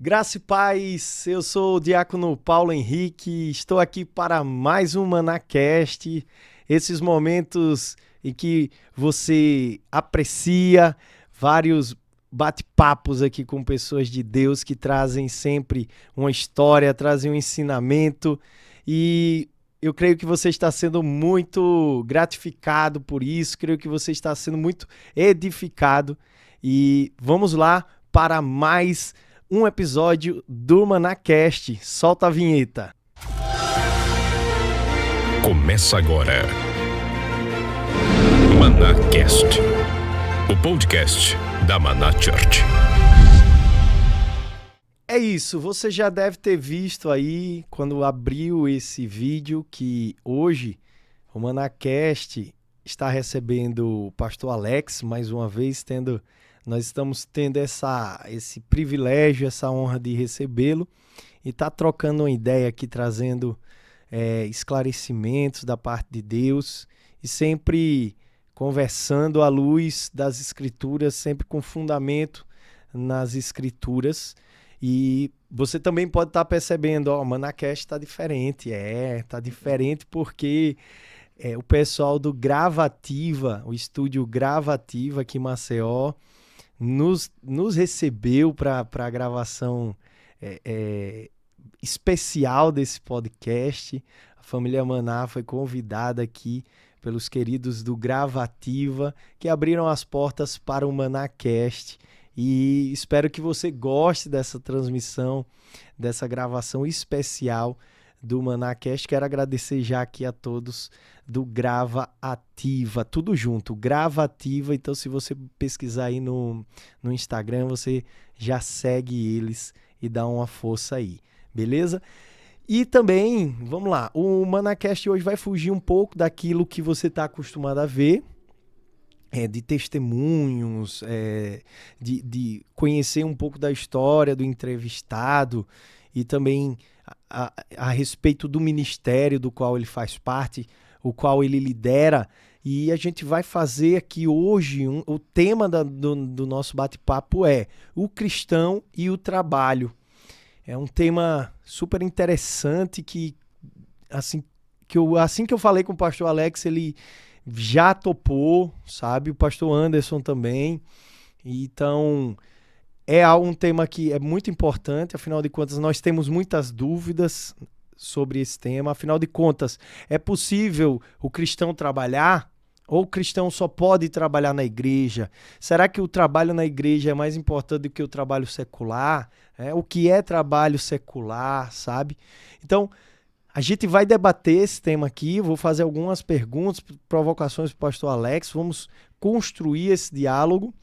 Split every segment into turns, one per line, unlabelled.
Graça e paz, eu sou o diácono Paulo Henrique, estou aqui para mais um ManaCast, esses momentos em que você aprecia vários bate-papos aqui com pessoas de Deus que trazem sempre uma história, trazem um ensinamento e eu creio que você está sendo muito gratificado por isso, creio que você está sendo muito edificado e vamos lá para mais um episódio do ManaCast. Solta a vinheta.
Começa agora. ManaCast, o podcast da Maná Church.
É isso, você já deve ter visto aí, quando abriu esse vídeo, que hoje o ManaCast está recebendo o pastor Alex, mais uma vez, nós estamos tendo esse privilégio, essa honra de recebê-lo e tá trocando uma ideia aqui, trazendo esclarecimentos da parte de Deus e sempre conversando à luz das Escrituras, sempre com fundamento nas Escrituras. E você também pode estar percebendo, o ManaCast está diferente. Está diferente porque o pessoal do Gravativa, o estúdio Gravativa aqui em Maceió, nos recebeu para a gravação especial desse podcast. A família Maná foi convidada aqui pelos queridos do Gravativa, que abriram as portas para o ManaCast. E espero que você goste dessa transmissão, dessa gravação especial do ManaCast. Quero agradecer já aqui a todos do Gravativa, tudo junto, Gravativa. Então, se você pesquisar aí no Instagram, você já segue eles e dá uma força aí, beleza? E também, vamos lá, o ManaCast hoje vai fugir um pouco daquilo que você está acostumado a ver, de testemunhos, de conhecer um pouco da história do entrevistado e também a respeito do ministério do qual ele faz parte, o qual ele lidera. E a gente vai fazer aqui hoje, o tema do nosso bate-papo é o cristão e o trabalho. É um tema super interessante que assim que eu falei com o pastor Alex, ele já topou, sabe? O pastor Anderson também. Então, é um tema que é muito importante, afinal de contas, nós temos muitas dúvidas sobre esse tema. Afinal de contas, é possível o cristão trabalhar? Ou o cristão só pode trabalhar na igreja? Será que o trabalho na igreja é mais importante do que o trabalho secular? O que é trabalho secular, sabe? Então, a gente vai debater esse tema aqui, vou fazer algumas perguntas, provocações para o pastor Alex, vamos construir esse diálogo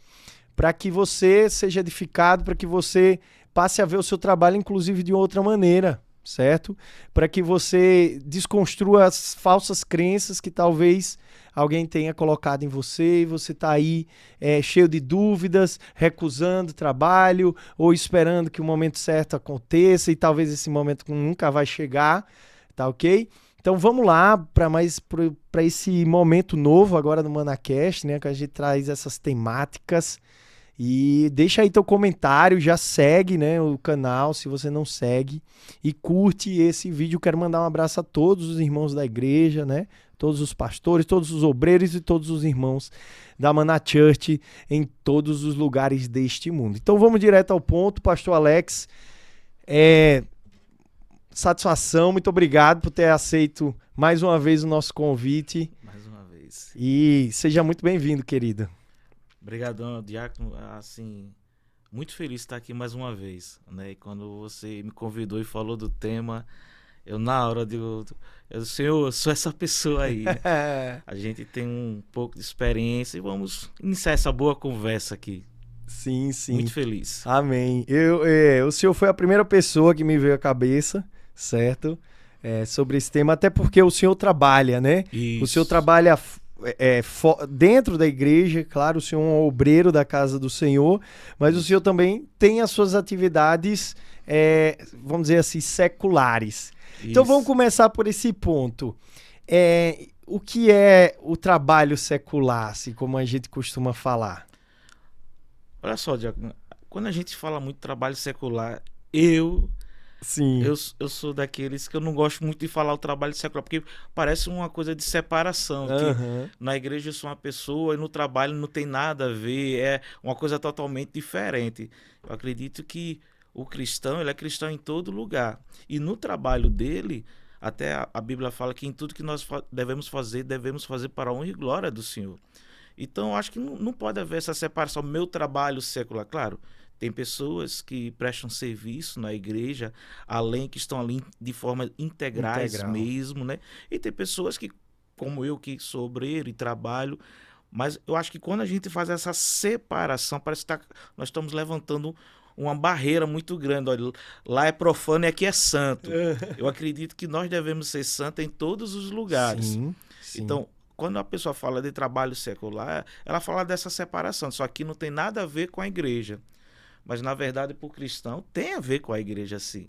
para que você seja edificado, para que você passe a ver o seu trabalho, inclusive, de outra maneira, certo? Para que você desconstrua as falsas crenças que talvez alguém tenha colocado em você e você está aí cheio de dúvidas, recusando trabalho ou esperando que o momento certo aconteça e talvez esse momento nunca vai chegar, tá ok? Então vamos lá para esse momento novo agora do ManaCast, né, que a gente traz essas temáticas. E deixa aí teu comentário, já segue, né, o canal se você não segue e curte esse vídeo. Quero mandar um abraço a todos os irmãos da igreja, né, todos os pastores, todos os obreiros e todos os irmãos da Maná Church em todos os lugares deste mundo. Então vamos direto ao ponto, pastor Alex. Satisfação, muito obrigado por ter aceito mais uma vez o nosso convite.
Mais uma vez.
E seja muito bem-vindo, querido.
Obrigadão, diácono. Assim, muito feliz de estar aqui mais uma vez, né? E quando você me convidou e falou do tema, eu na hora Senhor, eu sou essa pessoa aí, né? A gente tem um pouco de experiência e vamos iniciar essa boa conversa aqui.
Sim, sim.
Muito feliz.
Amém. O senhor foi a primeira pessoa que me veio à cabeça, certo? Sobre esse tema, até porque o senhor trabalha, né?
Isso.
O senhor trabalha dentro da igreja, claro, o senhor é um obreiro da casa do Senhor, mas o senhor também tem as suas atividades, vamos dizer assim, seculares. Isso. Então vamos começar por esse ponto. O que é o trabalho secular, assim, como a gente costuma falar?
Olha só, Diácono, quando a gente fala muito trabalho secular,
Sim.
Eu sou daqueles que eu não gosto muito de falar o trabalho secular, porque parece uma coisa de separação, que
Aham.
na igreja eu sou uma pessoa e no trabalho não tem nada a ver, é uma coisa totalmente diferente. Eu acredito que o cristão, ele é cristão em todo lugar. E no trabalho dele, até a Bíblia fala que em tudo que nós devemos fazer para a honra e glória do Senhor. Então, eu acho que não pode haver essa separação, meu trabalho secular. Claro, tem pessoas que prestam serviço na igreja, além que estão ali de forma integrais
Integral.
mesmo, né? E tem pessoas que, como eu, que sou obreiro e trabalho, mas eu acho que quando a gente faz essa separação, parece que nós estamos levantando uma barreira muito grande. Olha, lá é profano e aqui é santo. Eu acredito que nós devemos ser santos em todos os lugares.
Sim, sim.
Então, quando a pessoa fala de trabalho secular, ela fala dessa separação. Só que não tem nada a ver com a igreja. Mas, na verdade, para o cristão, tem a ver com a igreja, sim.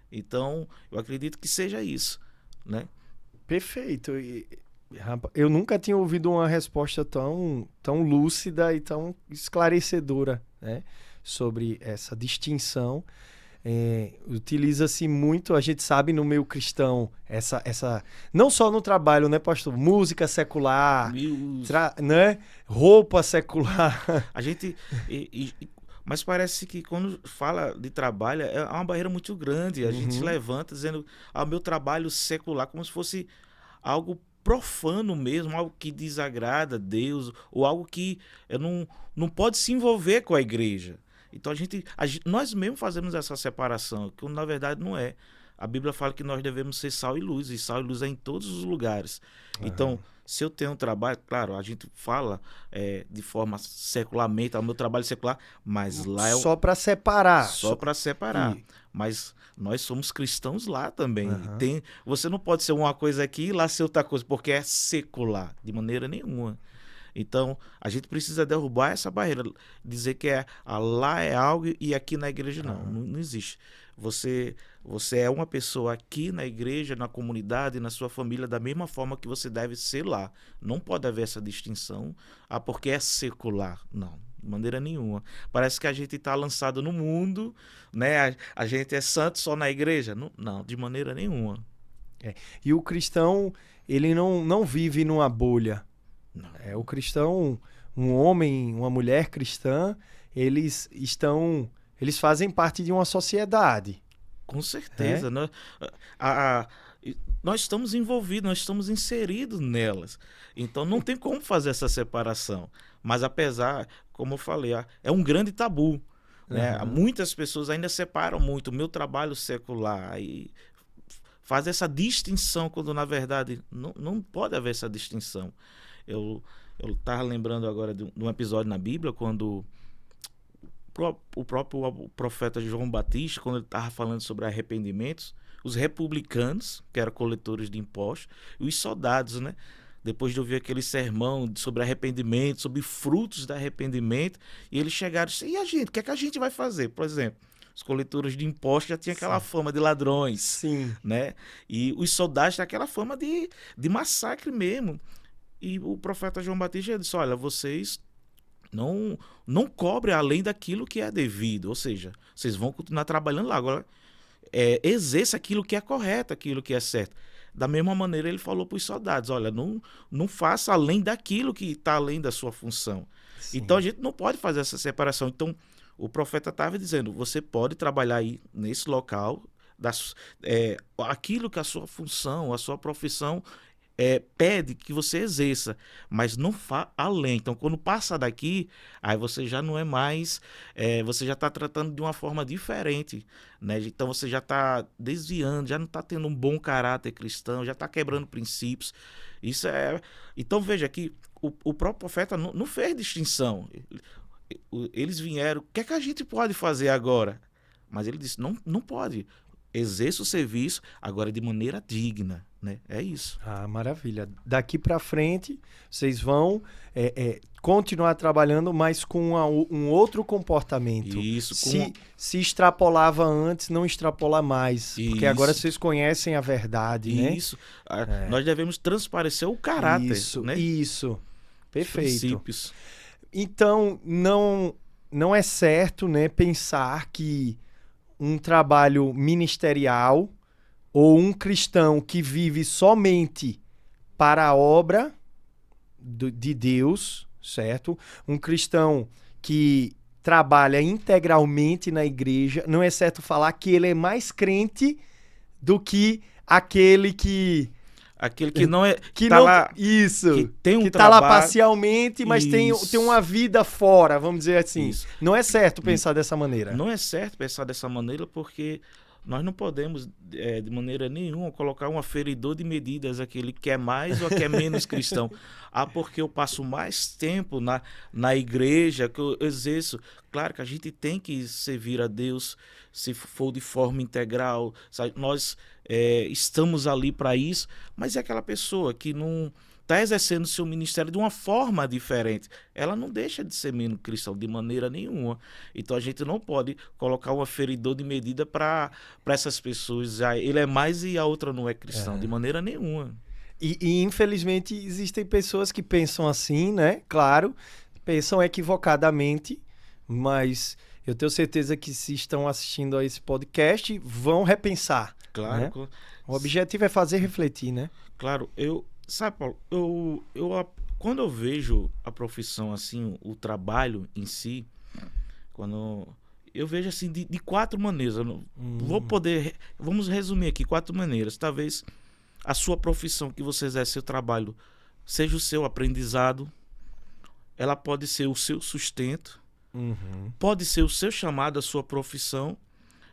Então, eu acredito que seja isso, né?
Perfeito. Rapaz, eu nunca tinha ouvido uma resposta tão lúcida e tão esclarecedora, né, sobre essa distinção. Utiliza-se muito, a gente sabe, no meio cristão, não só no trabalho, né, pastor? Música secular, né? Roupa secular.
A gente... Mas parece que quando fala de trabalho, é uma barreira muito grande. A gente se levanta dizendo, meu trabalho secular, como se fosse algo profano mesmo, algo que desagrada a Deus, ou algo que não pode se envolver com a igreja. Então nós mesmos fazemos essa separação, que na verdade não é. A Bíblia fala que nós devemos ser sal e luz é em todos os lugares. Então, se eu tenho um trabalho, claro, a gente fala de forma secularmente, o meu trabalho secular, mas lá é
só para separar.
Só para separar. Mas nós somos cristãos lá também. Você não pode ser uma coisa aqui e lá ser outra coisa, porque é secular, de maneira nenhuma. Então, a gente precisa derrubar essa barreira, dizer que lá é algo e aqui na igreja não existe. Você é uma pessoa aqui na igreja, na comunidade, na sua família, da mesma forma que você deve ser lá. Não pode haver essa distinção, porque é secular. Não, de maneira nenhuma. Parece que a gente está lançado no mundo, né? A gente é santo só na igreja. Não, de maneira nenhuma.
E o cristão, ele não vive numa bolha.
Não.
O cristão, um homem, uma mulher cristã, eles fazem parte de uma sociedade.
Com certeza. Nós estamos envolvidos, nós estamos inseridos nelas. Então não tem como fazer essa separação. Mas apesar, como eu falei, é um grande tabu. Né? Muitas pessoas ainda separam muito o meu trabalho secular e faz essa distinção, quando na verdade não pode haver essa distinção. Eu estava lembrando agora de um episódio na Bíblia, quando o próprio profeta João Batista, quando ele estava falando sobre arrependimentos, os republicanos, que eram coletores de impostos, e os soldados, né? Depois de ouvir aquele sermão sobre arrependimento, sobre frutos do arrependimento, e eles chegaram e disseram, e a gente, o que é que a gente vai fazer? Por exemplo, os coletores de impostos já tinham aquela fama de ladrões.
Sim.
Né? E os soldados têm aquela fama de massacre mesmo. E o profeta João Batista disse, olha, vocês não cobrem além daquilo que é devido. Ou seja, vocês vão continuar trabalhando lá. Agora, exerça aquilo que é correto, aquilo que é certo. Da mesma maneira, ele falou para os soldados, olha, não faça além daquilo que está além da sua função. Sim. Então, a gente não pode fazer essa separação. Então, o profeta estava dizendo, você pode trabalhar aí nesse local, aquilo que a sua função, a sua profissão pede que você exerça, mas não além. Então, quando passa daqui, aí você já não é mais, você já está tratando de uma forma diferente, né? Então você já está desviando, já não está tendo um bom caráter cristão, já está quebrando princípios. Então veja que o próprio profeta não fez distinção. Eles vieram, o que é que a gente pode fazer agora? Mas ele disse, não pode. Exerça o serviço, agora de maneira digna, né? É isso.
Maravilha. Daqui para frente, vocês vão continuar trabalhando, mas com um outro comportamento.
Isso.
Se extrapolava antes, não extrapola mais.
Isso.
Porque agora vocês conhecem a verdade, né?
Isso. Nós devemos transparecer o caráter,
isso,
né?
Isso. Perfeito.
Os princípios.
Então, não é certo, né, pensar que um trabalho ministerial ou um cristão que vive somente para a obra de Deus, certo? Um cristão que trabalha integralmente na igreja, não é certo falar que ele é mais crente do que aquele que
não é
que
tá
não
lá,
isso,
que tem um
que tá lá
trabalho,
parcialmente, mas tem uma vida fora, vamos dizer assim.
Isso.
Não é certo pensar dessa maneira.
Não é certo pensar dessa maneira, porque nós não podemos, de maneira nenhuma, colocar um aferidor de medidas aquele que é mais ou que é menos cristão. Porque eu passo mais tempo na igreja, que eu exerço. Claro que a gente tem que servir a Deus, se for de forma integral, sabe? Nós estamos ali para isso, mas é aquela pessoa que não está exercendo o seu ministério de uma forma diferente. Ela não deixa de ser menos cristão de maneira nenhuma. Então a gente não pode colocar um aferidor de medida para essas pessoas. Ele é mais e a outra não é cristão, de maneira nenhuma.
E infelizmente existem pessoas que pensam assim, né? Claro, pensam equivocadamente, mas eu tenho certeza que se estão assistindo a esse podcast, vão repensar.
Claro.
Né? O objetivo é fazer refletir, né?
Claro, sabe, Paulo, quando eu vejo a profissão assim, o trabalho em si, quando eu vejo assim de 4 maneiras. Vamos resumir aqui 4 maneiras. Talvez a sua profissão que você exerce, seu trabalho, seja o seu aprendizado, ela pode ser o seu sustento, pode ser o seu chamado, a sua profissão,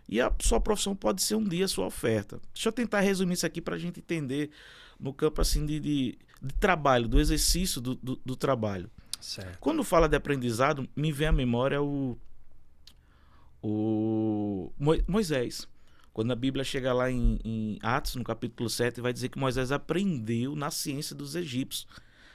e a sua profissão pode ser um dia a sua oferta. Deixa eu tentar resumir isso aqui para a gente entender no campo assim de trabalho, do exercício do trabalho.
Certo.
Quando fala de aprendizado, me vem à memória Moisés. Quando a Bíblia chega lá em Atos, no capítulo 7, vai dizer que Moisés aprendeu na ciência dos egípcios.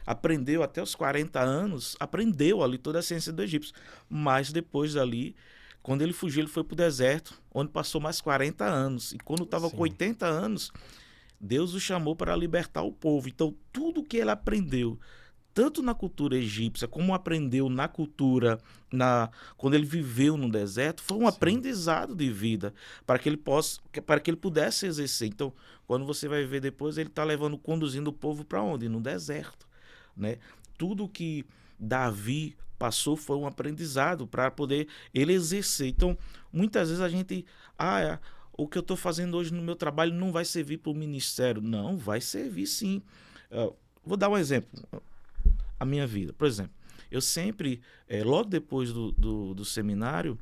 Aprendeu até os 40 anos, aprendeu ali toda a ciência dos egípcios. Mas depois dali, quando ele fugiu, ele foi para o deserto, onde passou mais 40 anos. E quando estava com 80 anos, Deus o chamou para libertar o povo. Então, tudo que ele aprendeu, tanto na cultura egípcia, como aprendeu na cultura, quando ele viveu no deserto, foi um aprendizado de vida, para que ele pudesse exercer. Então, quando você vai ver depois, ele está conduzindo o povo para onde? No deserto. Né? Tudo que Davi passou foi um aprendizado para poder ele exercer. Então, muitas vezes a gente... o que eu estou fazendo hoje no meu trabalho não vai servir para o ministério. Não, vai servir sim. Vou dar um exemplo. A minha vida, por exemplo. Eu sempre, logo depois do seminário,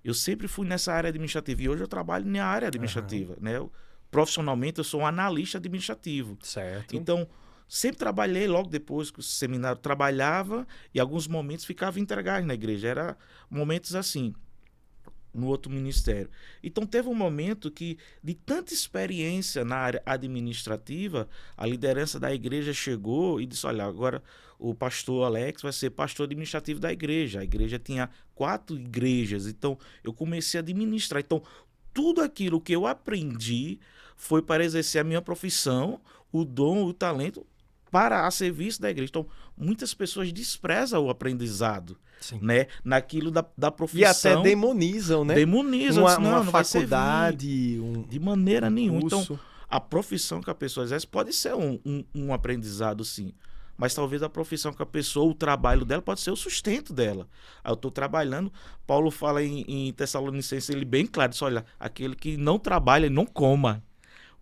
eu sempre fui nessa área administrativa. E hoje eu trabalho na área administrativa. Né? Profissionalmente, eu sou um analista administrativo.
Certo.
Então, sempre trabalhei logo depois que o seminário trabalhava e alguns momentos ficava entregar na igreja. Era momentos assim, no outro ministério. Então teve um momento que, de tanta experiência na área administrativa, a liderança da igreja chegou e disse, olha, agora o pastor Alex vai ser pastor administrativo da igreja. A igreja tinha 4 igrejas, então eu comecei a administrar. Então tudo aquilo que eu aprendi foi para exercer a minha profissão, o dom, o talento, para a serviço da igreja. Então, muitas pessoas desprezam o aprendizado, né? Naquilo da profissão.
E até demonizam, né?
Demonizam.
Uma faculdade,
de maneira nenhuma.
curso.
Então, a profissão que a pessoa exerce pode ser um aprendizado, sim. Mas talvez a profissão que a pessoa, o trabalho dela, pode ser o sustento dela. Eu estou trabalhando, Paulo fala em Tessalonicenses, ele bem claro, diz, olha, aquele que não trabalha, não coma.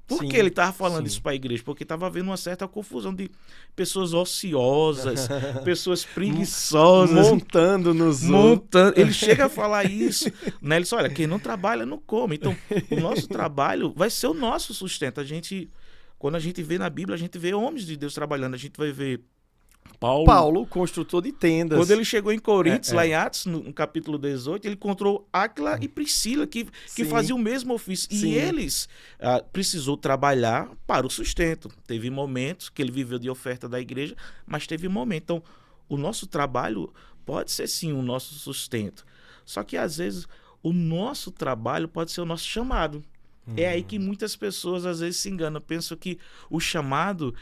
Por que ele estava falando isso para a igreja? Porque estava havendo uma certa confusão de pessoas ociosas, pessoas preguiçosas.
Montando nos outros.
Ele chega a falar isso. Né? Ele diz, olha, quem não trabalha não come. Então, o nosso trabalho vai ser o nosso sustento. Quando a gente vê na Bíblia, a gente vê homens de Deus trabalhando. A gente vai ver
Paulo, construtor de tendas.
Quando ele chegou em Coríntios, lá em Atos, no capítulo 18, ele encontrou Áquila e Priscila, que faziam o mesmo ofício. E eles precisou trabalhar para o sustento. Teve momentos que ele viveu de oferta da igreja, mas teve momentos. Então, o nosso trabalho pode ser, sim, o nosso sustento. Só que, às vezes, o nosso trabalho pode ser o nosso chamado. É aí que muitas pessoas às vezes se enganam. Pensam que o chamado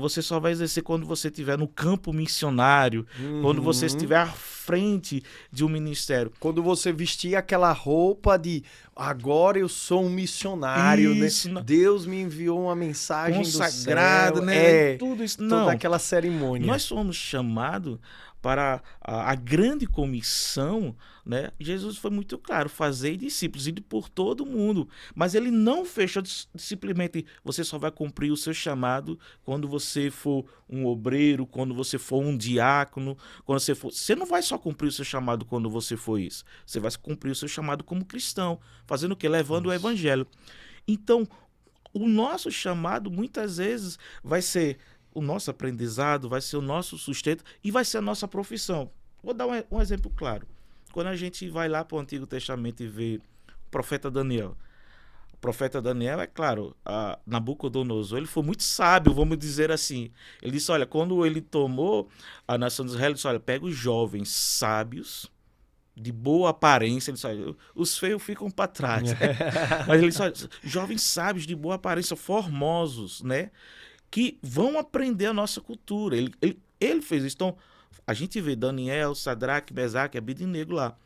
você só vai exercer quando você estiver no campo missionário, quando você estiver à frente de um ministério.
Quando você vestir aquela roupa de agora eu sou um missionário,
Isso,
né? Deus me enviou uma mensagem
consagrado,
do céu.
né? Tudo isso. Não.
Toda aquela cerimônia.
Nós somos chamados para a grande comissão, né? Jesus foi muito claro, fazei discípulos, ir por todo o mundo, mas ele não fechou simplesmente, você só vai cumprir o seu chamado quando você for um obreiro, quando você for um diácono, você não vai só cumprir o seu chamado quando você for isso, você vai cumprir o seu chamado como cristão, fazendo o quê? Levando o evangelho. Então, o nosso chamado muitas vezes vai ser o nosso aprendizado, vai ser o nosso sustento e vai ser a nossa profissão. Vou dar um exemplo claro. Quando a gente vai lá para o Antigo Testamento e vê o profeta Daniel. O profeta Daniel, é claro, Nabucodonosor, ele foi muito sábio, vamos dizer assim. Ele disse, olha, quando ele tomou a nação de Israel, ele disse, olha, pega os jovens sábios, de boa aparência, ele disse, olha, os feios ficam para trás. Mas ele disse, olha, jovens sábios, de boa aparência, formosos, né? Que vão aprender a nossa cultura. Ele fez isso. Então, a gente vê Daniel, Sadraque, Mesaque, Abednego lá.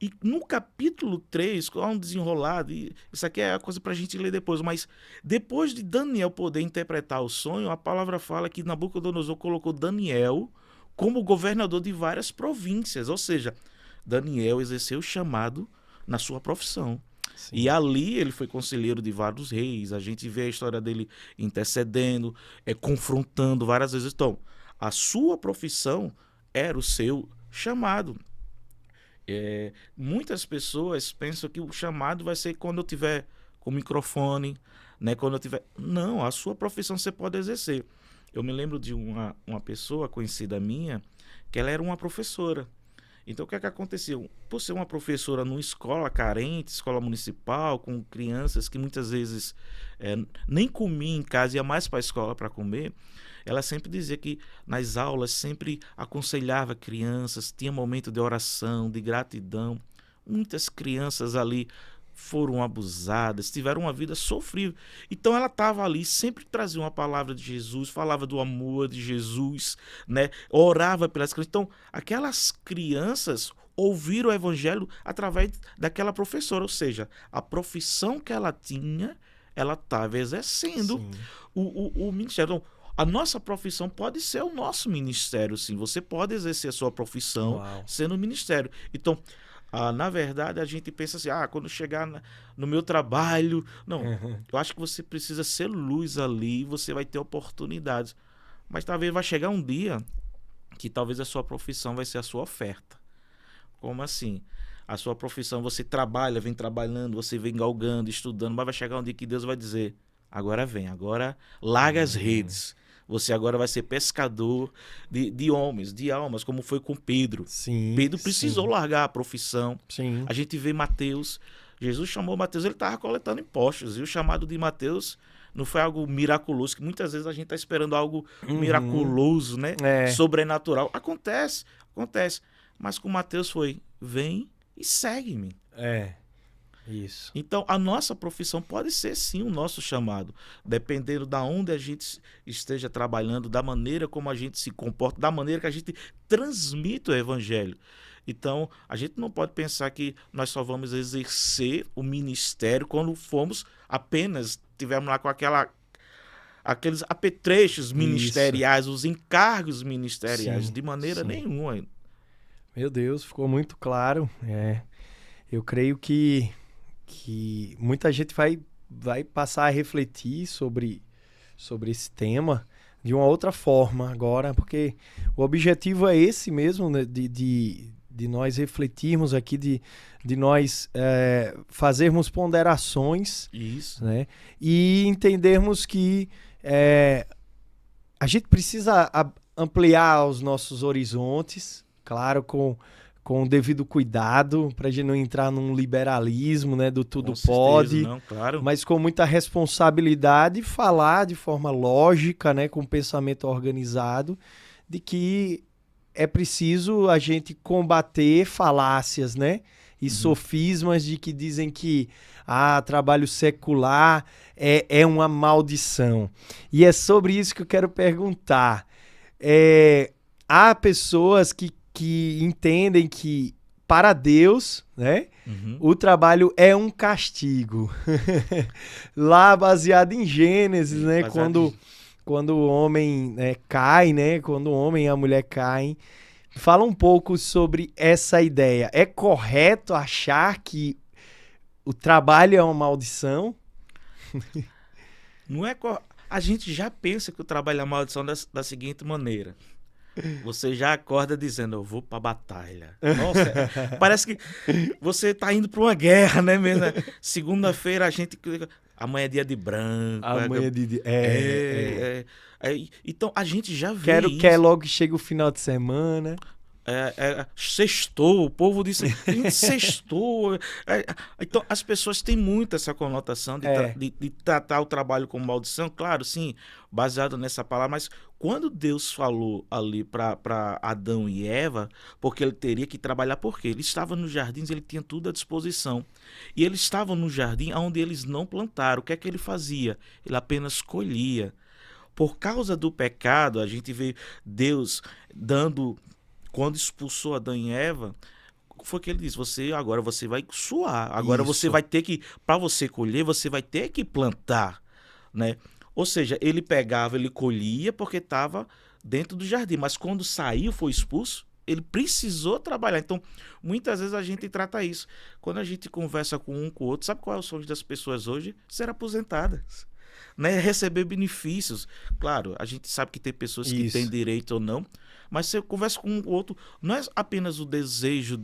E no capítulo 3, há um desenrolado, e isso aqui é a coisa para a gente ler depois, mas depois de Daniel poder interpretar o sonho, a palavra fala que Nabucodonosor colocou Daniel como governador de várias províncias, ou seja, Daniel exerceu o chamado na sua profissão. Sim. E ali ele foi conselheiro de vários reis, a gente vê a história dele intercedendo, confrontando várias vezes. Então, a sua profissão era o seu chamado. Muitas pessoas pensam que o chamado vai ser quando eu tiver com o microfone, né? Quando eu tiver... Não, a sua profissão você pode exercer. Eu me lembro de uma pessoa conhecida minha, que ela era uma professora. Então, o que é que aconteceu? Por ser uma professora numa escola carente, escola municipal, com crianças que muitas vezes nem comia em casa, ia mais para a escola para comer, ela sempre dizia que nas aulas sempre aconselhava crianças, tinha momento de oração, de gratidão. Muitas crianças ali foram abusadas, tiveram uma vida sofrível. Então ela estava ali, sempre trazia uma palavra de Jesus, falava do amor de Jesus, né? Orava pelas crianças. Então aquelas crianças ouviram o evangelho através daquela professora, ou seja, a profissão que ela tinha, ela estava exercendo o ministério. Então, a nossa profissão pode ser o nosso ministério, sim. Você pode exercer a sua profissão sendo ministério. Então, na verdade, a gente pensa assim, quando chegar no meu trabalho... Não, eu acho que você precisa ser luz ali, você vai ter oportunidades. Mas talvez vai chegar um dia que talvez a sua profissão vai ser a sua oferta. Como assim? A sua profissão, você trabalha, vem trabalhando, você vem galgando, estudando, mas vai chegar um dia que Deus vai dizer, agora vem, agora larga as redes. Você agora vai ser pescador de homens, de almas, como foi com Pedro.
Sim,
Pedro precisou largar a profissão.
Sim.
A gente vê Mateus. Jesus chamou Mateus, ele estava coletando impostos. E o chamado de Mateus não foi algo miraculoso, que muitas vezes a gente está esperando algo miraculoso, né? Sobrenatural. Acontece. Mas com Mateus foi, vem e segue-me.
Isso.
Então, a nossa profissão pode ser, sim, o nosso chamado. Dependendo da onde a gente esteja trabalhando, da maneira como a gente se comporta, da maneira que a gente transmite o evangelho. Então, a gente não pode pensar que nós só vamos exercer o ministério quando tivermos lá com aqueles apetrechos ministeriais, os encargos ministeriais, de maneira nenhuma.
Meu Deus, ficou muito claro. Eu creio que muita gente vai passar a refletir sobre esse tema de uma outra forma agora, porque o objetivo é esse mesmo, né, de nós refletirmos aqui, de nós fazermos ponderações.
Isso.
Né, e entendermos que a gente precisa ampliar os nossos horizontes, claro, com o devido cuidado, para a gente não entrar num liberalismo, né, do tudo pode,
claro.
Mas com muita responsabilidade, falar de forma lógica, né, com pensamento organizado, de que é preciso a gente combater falácias, né, e sofismas de que dizem que trabalho secular é uma maldição. E é sobre isso que eu quero perguntar. Há pessoas que entendem que, para Deus, né, o trabalho é um castigo. Lá, baseado em Gênesis, né, quando o homem cai, né, quando o homem e a mulher caem. Fala um pouco sobre essa ideia. É correto achar que o trabalho é uma maldição?
Não é A gente já pensa que o trabalho é uma maldição da seguinte maneira. Você já acorda dizendo, eu vou pra batalha. Nossa, parece que você tá indo pra uma guerra, né mesmo? Segunda-feira amanhã é dia de branco.
Amanhã é dia
Então a gente já vê
Quer logo que chegue o final de semana.
Sextou, o povo disse, a gente sextou. Então, as pessoas têm muito essa conotação de tratar o trabalho como maldição, claro, sim, baseado nessa palavra, mas quando Deus falou ali para Adão e Eva, porque ele teria que trabalhar, porque ele estava nos jardins, ele tinha tudo à disposição, e eles estavam no jardim onde eles não plantaram. O que é que ele fazia? Ele apenas colhia. Por causa do pecado, a gente vê Deus dando... Quando expulsou Adão e Eva, foi que ele disse, agora você vai suar, agora você vai ter que, para você colher, você vai ter que plantar, né? Ou seja, ele pegava, ele colhia porque estava dentro do jardim, mas quando saiu, foi expulso, ele precisou trabalhar. Então, muitas vezes a gente trata isso. Quando a gente conversa com um com o outro, sabe qual é o sonho das pessoas hoje? Ser aposentadas. Né, receber benefícios. Claro, a gente sabe que tem pessoas que têm direito ou não, mas você conversa com o outro, não é apenas o desejo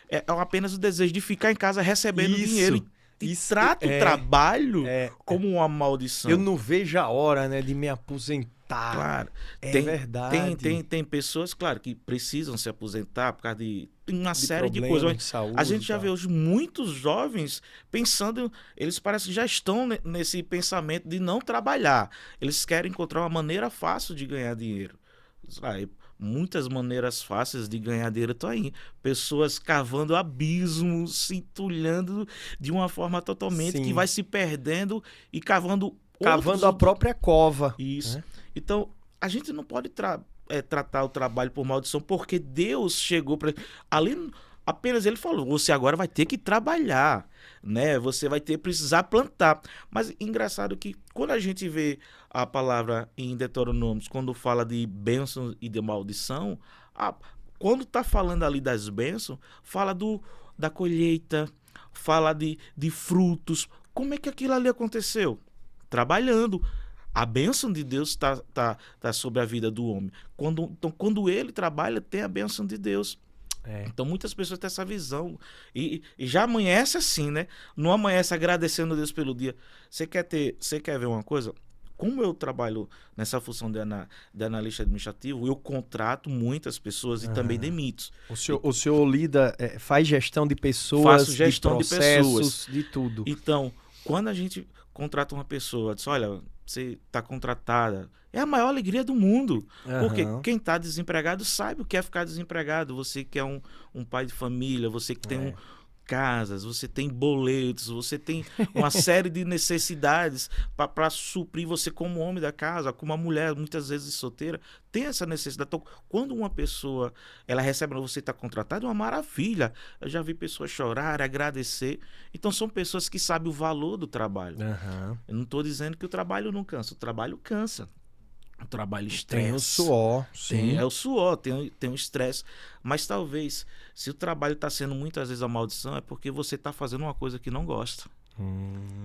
é apenas o desejo de ficar em casa recebendo dinheiro e trata o trabalho como uma maldição.
Eu não vejo a hora, né, de me aposentar.
Claro,
verdade.
Tem pessoas, claro, que precisam se aposentar por causa de uma série de coisas.
De saúde,
a gente já vê hoje muitos jovens pensando, eles parecem que já estão nesse pensamento de não trabalhar. Eles querem encontrar uma maneira fácil de ganhar dinheiro. Muitas maneiras fáceis de ganhar dinheiro estão aí. Pessoas cavando abismos, se entulhando de uma forma totalmente que vai se perdendo e cavando
a própria cova.
Isso. Então, a gente não pode tratar o trabalho por maldição, porque Deus chegou para ali, apenas ele falou, você agora vai ter que trabalhar, né? Você vai precisar plantar. Mas engraçado que quando a gente vê a palavra em Deuteronômio, quando fala de bênção e de maldição, quando está falando ali das bênçãos, fala da colheita, fala de frutos. Como é que aquilo ali aconteceu? Trabalhando. A bênção de Deus tá sobre a vida do homem. Então, quando ele trabalha, tem a bênção de Deus. Então, muitas pessoas têm essa visão. E já amanhece assim, né? Não amanhece agradecendo a Deus pelo dia. Você quer ver uma coisa? Como eu trabalho nessa função de analista administrativo, eu contrato muitas pessoas e também demito.
O senhor lida, faz gestão de pessoas,
faço gestão
de processos,
de pessoas.
De tudo.
Então, quando a gente contrata uma pessoa, diz, olha, você está contratada, é a maior alegria do mundo. Porque quem está desempregado sabe o que é ficar desempregado. Você que é um pai de família, você que tem casas, você tem boletos, você tem uma série de necessidades para suprir você como homem da casa, como uma mulher, muitas vezes solteira, tem essa necessidade. Então, quando uma pessoa ela recebe, você está contratado, é uma maravilha. Eu já vi pessoas chorar, agradecer. Então, são pessoas que sabem o valor do trabalho. Eu não estou dizendo que o trabalho não cansa, o trabalho cansa. O trabalho estresse.
Tem o suor, sim.
É o suor, tem o estresse. Mas talvez, se o trabalho está sendo muitas vezes a maldição, é porque você está fazendo uma coisa que não gosta.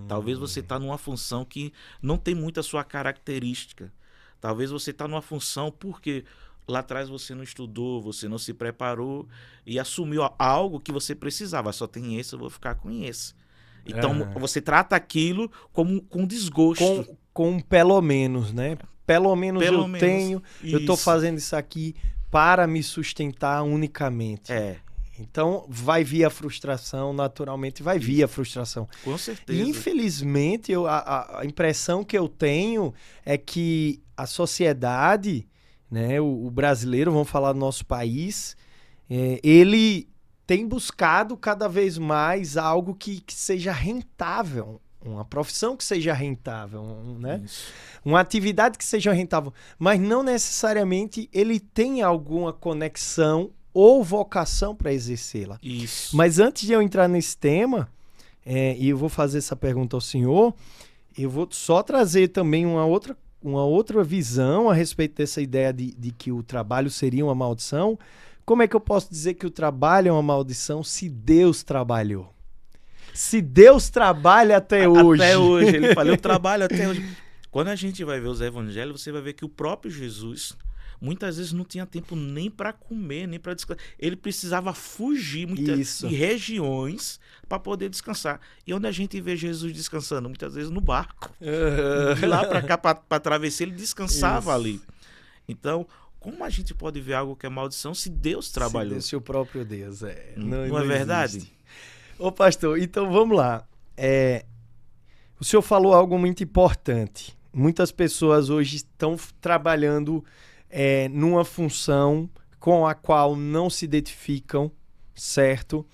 Talvez você está numa função que não tem muito a sua característica. Talvez você está numa função porque lá atrás você não estudou, você não se preparou e assumiu algo que você precisava. Só tem esse, eu vou ficar com esse. Então, você trata aquilo como com desgosto.
Com pelo menos, né? Pelo menos tenho, eu estou fazendo isso aqui para me sustentar unicamente. Então, vai vir a frustração, naturalmente vai vir a frustração.
Com certeza.
E, infelizmente, a impressão que eu tenho é que a sociedade, né, o brasileiro, vamos falar do nosso país, ele tem buscado cada vez mais algo que seja rentável, uma profissão que seja rentável, né?
Isso.
Uma atividade que seja rentável, mas não necessariamente ele tem alguma conexão ou vocação para exercê-la.
Isso.
Mas antes de eu entrar nesse tema, e eu vou fazer essa pergunta ao senhor, eu vou só trazer também uma outra visão a respeito dessa ideia de que o trabalho seria uma maldição. Como é que eu posso dizer que o trabalho é uma maldição se Deus trabalhou? Se Deus trabalha até hoje.
Até hoje, ele falou, eu trabalho até hoje. Quando a gente vai ver os evangelhos, você vai ver que o próprio Jesus, muitas vezes não tinha tempo nem para comer, nem para descansar. Ele precisava fugir de regiões para poder descansar. E onde a gente vê Jesus descansando? Muitas vezes no barco. De lá para cá, para atravessar, ele descansava ali. Então, como a gente pode ver algo que é maldição se Deus trabalhou?
Se o próprio Deus
não é verdade?
Existe. Ô pastor, então vamos lá. O senhor falou algo muito importante. Muitas pessoas hoje estão trabalhando numa função com a qual não se identificam, certo?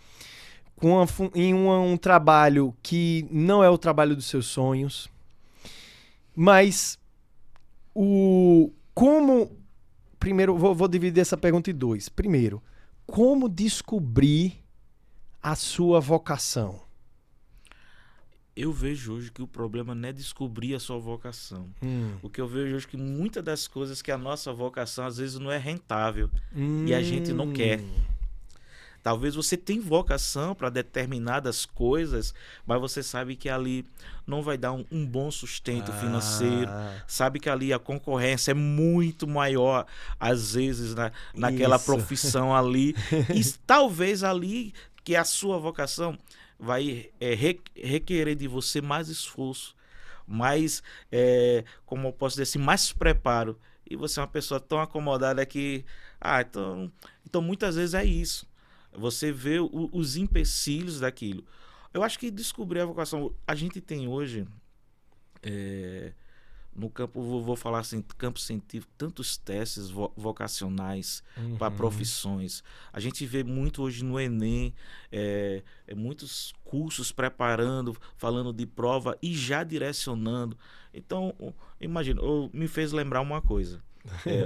Em um trabalho que não é o trabalho dos seus sonhos. Mas primeiro, vou dividir essa pergunta em dois. Primeiro, como descobrir a sua vocação?
Eu vejo hoje que o problema não é descobrir a sua vocação. O que eu vejo hoje é que muitas das coisas que a nossa vocação às vezes não é rentável e a gente não quer. Talvez você tenha vocação para determinadas coisas, mas você sabe que ali não vai dar um bom sustento financeiro. Sabe que ali a concorrência é muito maior, às vezes, naquela profissão ali. E talvez ali que a sua vocação vai requerer de você mais esforço, mais, como eu posso dizer assim, mais preparo. E você é uma pessoa tão acomodada que... Então muitas vezes é isso. Você vê os empecilhos daquilo. Eu acho que descobrir a vocação... A gente tem hoje, no campo, vou falar assim, campo científico, tantos testes vocacionais para profissões. A gente vê muito hoje no Enem, muitos cursos preparando, falando de prova e já direcionando. Então, imagina, me fez lembrar uma coisa.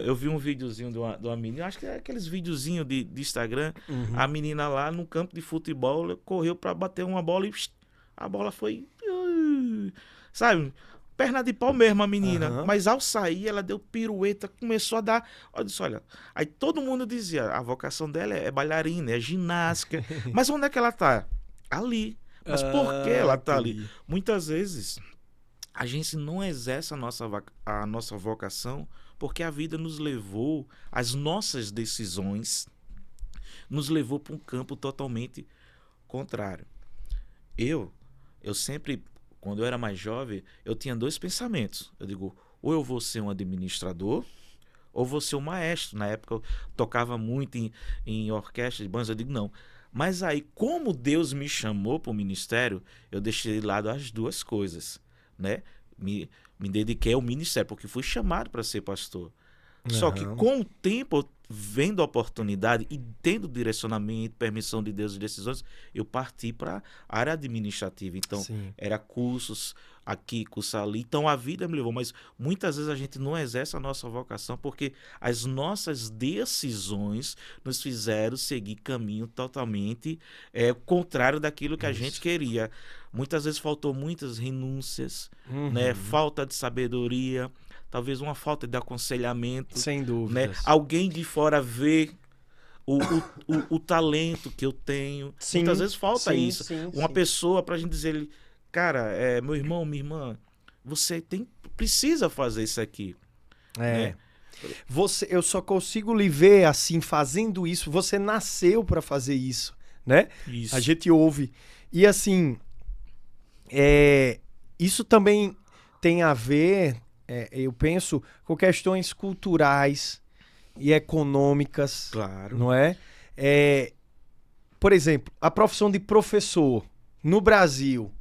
Eu vi um videozinho de uma menina, acho que é aqueles videozinhos de Instagram, a menina lá no campo de futebol correu para bater uma bola e a bola foi, sabe, perna de pau mesmo a menina, mas ao sair ela deu pirueta, começou a dar, eu disse, olha, aí todo mundo dizia, a vocação dela é bailarina, é ginástica, mas onde é que ela tá? Ali. Mas por que ela tá ali? Muitas vezes a gente não exerce a nossa vocação porque a vida nos levou, as nossas decisões nos levou para um campo totalmente contrário. Eu sempre, quando eu era mais jovem, eu tinha dois pensamentos. Eu digo, ou eu vou ser um administrador, ou vou ser um maestro. Na época eu tocava muito em orquestra de bandas, eu digo, não. Mas aí, como Deus me chamou para o ministério, eu deixei de lado as duas coisas, né? Me dediquei ao ministério, porque fui chamado para ser pastor. Só que com o tempo, vendo a oportunidade e tendo direcionamento, permissão de Deus e decisões, eu parti para a área administrativa. Então, era cursos aqui, cursos ali. Então, a vida me levou. Mas muitas vezes a gente não exerce a nossa vocação porque as nossas decisões nos fizeram seguir caminho totalmente contrário daquilo que a gente queria. Muitas vezes faltou muitas renúncias, né? Falta de sabedoria, talvez uma falta de aconselhamento.
Sem dúvida.
Né? Alguém de fora vê o talento que eu tenho. Muitas vezes falta isso. Uma pessoa para a gente dizer, cara, meu irmão, minha irmã, você precisa fazer isso aqui. Né?
Eu só consigo lhe ver assim, fazendo isso. Você nasceu para fazer isso, né?
Isso.
A gente ouve. E assim, isso também tem a ver, eu penso, com questões culturais e econômicas.
Claro.
Não é? Por exemplo, a profissão de professor no Brasil.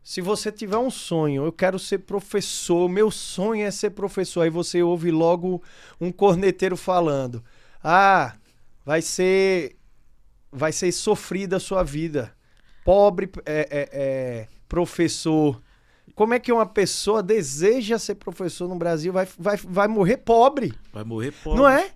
Se você tiver um sonho, eu quero ser professor, meu sonho é ser professor, aí você ouve logo um corneteiro falando, vai ser vai ser sofrida a sua vida. Pobre professor. Como é que uma pessoa deseja ser professor no Brasil vai morrer pobre?
Vai morrer pobre.
Não é?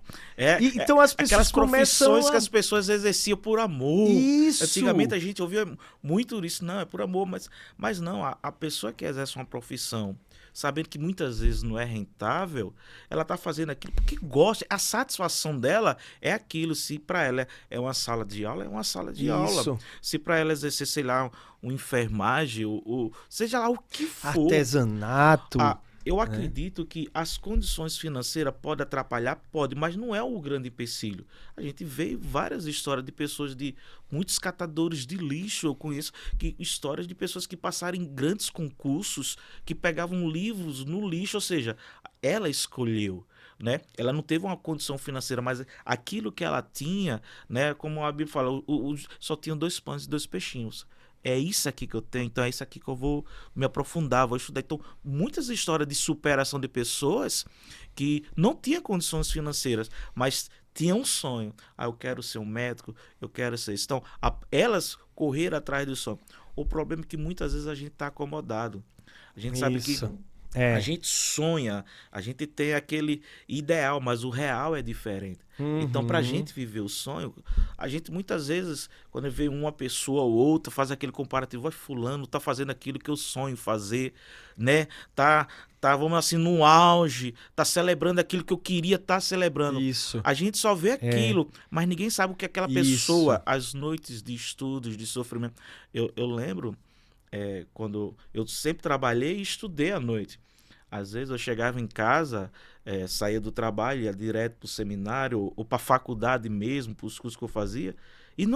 Então as pessoas
aquelas profissões
que as pessoas exerciam por amor.
Isso.
Antigamente a gente ouvia muito isso, não, é por amor, mas não, a pessoa que exerce uma profissão, sabendo que muitas vezes não é rentável, ela está fazendo aquilo porque gosta. A satisfação dela é aquilo. Se para ela é uma sala de aula, é uma sala de aula. Se para ela exercer, sei lá, uma enfermagem, ou seja lá o que for.
Artesanato.
Eu acredito que as condições financeiras podem atrapalhar, mas não é o grande empecilho. A gente vê várias histórias de pessoas, de muitos catadores de lixo, eu conheço histórias de pessoas que passaram em grandes concursos, que pegavam livros no lixo, ou seja, ela escolheu. Né? Ela não teve uma condição financeira, mas aquilo que ela tinha, né? Como a Bíblia fala, só tinham 2 pães e 2 peixinhos. É isso aqui que eu tenho, então é isso aqui que eu vou me aprofundar, vou estudar. Então, muitas histórias de superação de pessoas que não tinham condições financeiras, mas tinham um sonho. Eu quero ser um médico, eu quero ser isso. Então, elas correram atrás do sonho. O problema é que muitas vezes a gente está acomodado. A gente sabe que a gente sonha, a gente tem aquele ideal, mas o real é diferente. Então, para a gente viver o sonho, a gente muitas vezes, quando vê uma pessoa ou outra, faz aquele comparativo, vai fulano, tá fazendo aquilo que eu sonho fazer, né? Tá, vamos assim, no auge, tá celebrando aquilo que eu queria estar celebrando.
Isso.
A gente só vê aquilo, mas ninguém sabe o que aquela pessoa, as noites de estudos, de sofrimento. Eu lembro, quando eu sempre trabalhei e estudei à noite. Às vezes eu chegava em casa, saía do trabalho, ia direto para o seminário ou para a faculdade mesmo, para os cursos que eu fazia. E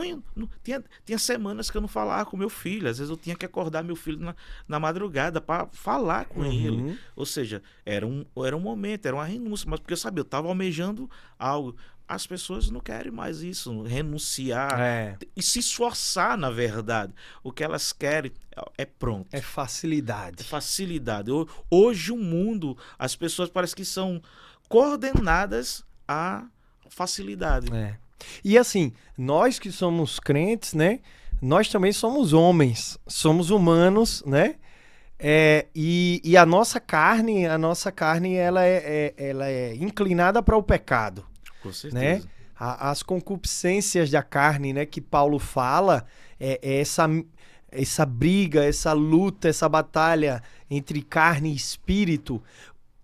tinha semanas que eu não falava com meu filho. Às vezes eu tinha que acordar meu filho na madrugada para falar com ele. Ou seja, era um momento, era uma renúncia. Mas porque eu sabia, eu estava almejando algo. As pessoas não querem mais isso, renunciar e se esforçar, na verdade. O que elas querem é pronto.
É facilidade.
Hoje o mundo, as pessoas parecem que são coordenadas à facilidade.
E assim, nós que somos crentes, né? Nós também somos homens, somos humanos, né? E a nossa carne, ela é inclinada para o pecado.
Com certeza.
Né? As concupiscências da carne, né, que Paulo fala, essa briga, essa luta, essa batalha entre carne e espírito.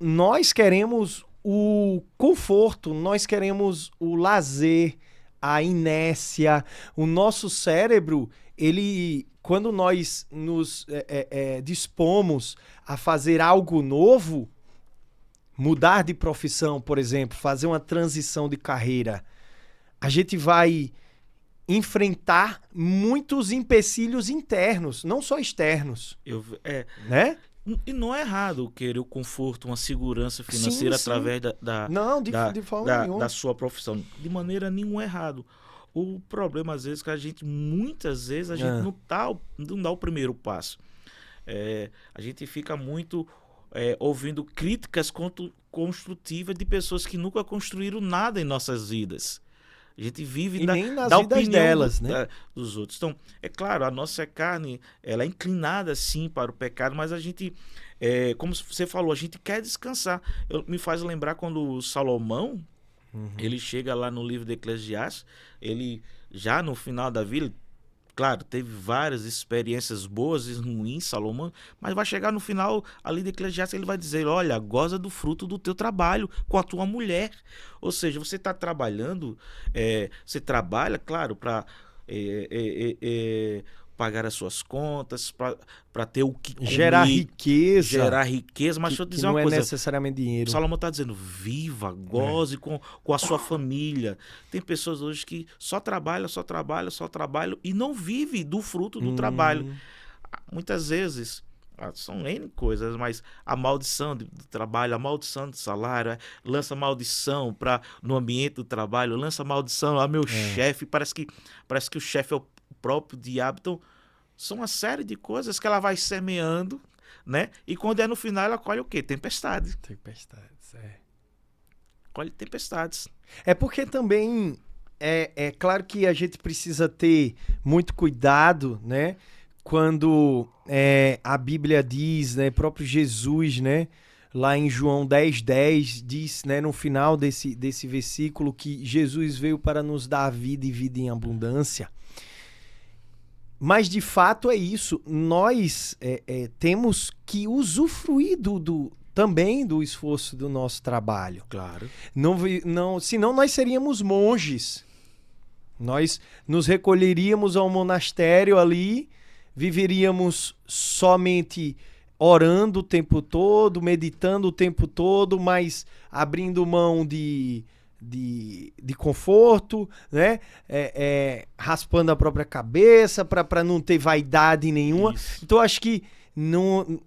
Nós queremos o conforto, nós queremos o lazer, a inércia. O nosso cérebro, quando nós nos dispomos a fazer algo novo, mudar de profissão, por exemplo, fazer uma transição de carreira, a gente vai enfrentar muitos empecilhos internos, não só externos. Né?
E não é errado querer o conforto, uma segurança financeira através
de forma nenhuma.
Da sua profissão. De maneira nenhuma é errado. O problema, às vezes, é que muitas vezes a gente não dá o primeiro passo. A gente fica muito ouvindo críticas construtivas de pessoas que nunca construíram nada em nossas vidas. A gente vive
nem nas
da
vidas
opinião
delas, né?
Dos outros. Então, é claro, a nossa carne ela é inclinada sim para o pecado, mas a gente, como você falou, a gente quer descansar. Me faz lembrar quando Salomão, ele chega lá no livro de Eclesiastes, ele já no final da vida, claro, teve várias experiências boas e ruins, Salomão, mas vai chegar no final ali de Eclesiastes, ele vai dizer, olha, goza do fruto do teu trabalho com a tua mulher. Ou seja, você está trabalhando, você trabalha, claro, para pagar as suas contas, para ter o que comer,
gerar riqueza,
mas deixa eu dizer uma
não
coisa,
é necessariamente dinheiro.
Salomão está dizendo, viva, goze com a sua família. Tem pessoas hoje que só trabalham e não vivem do fruto do trabalho. Muitas vezes, são N coisas, mas a maldição do trabalho, a maldição do salário, lança maldição no ambiente do trabalho, lança maldição ao meu chefe, parece que o chefe é o próprio diabo. Então, são uma série de coisas que ela vai semeando, né? E quando no final, ela colhe o quê?
Tempestades,
Colhe tempestades.
É porque também é claro que a gente precisa ter muito cuidado, né? Quando a Bíblia diz, né? Próprio Jesus, né? Lá em João 10:10 diz, né? No final desse versículo que Jesus veio para nos dar vida e vida em abundância. Mas de fato é isso. Nós temos que usufruir também do esforço do nosso trabalho.
Claro.
Senão nós seríamos monges. Nós nos recolheríamos ao monastério ali, viveríamos somente orando o tempo todo, meditando o tempo todo, mas abrindo mão de conforto, né? Raspando a própria cabeça para não ter vaidade nenhuma.
Isso.
Então acho que não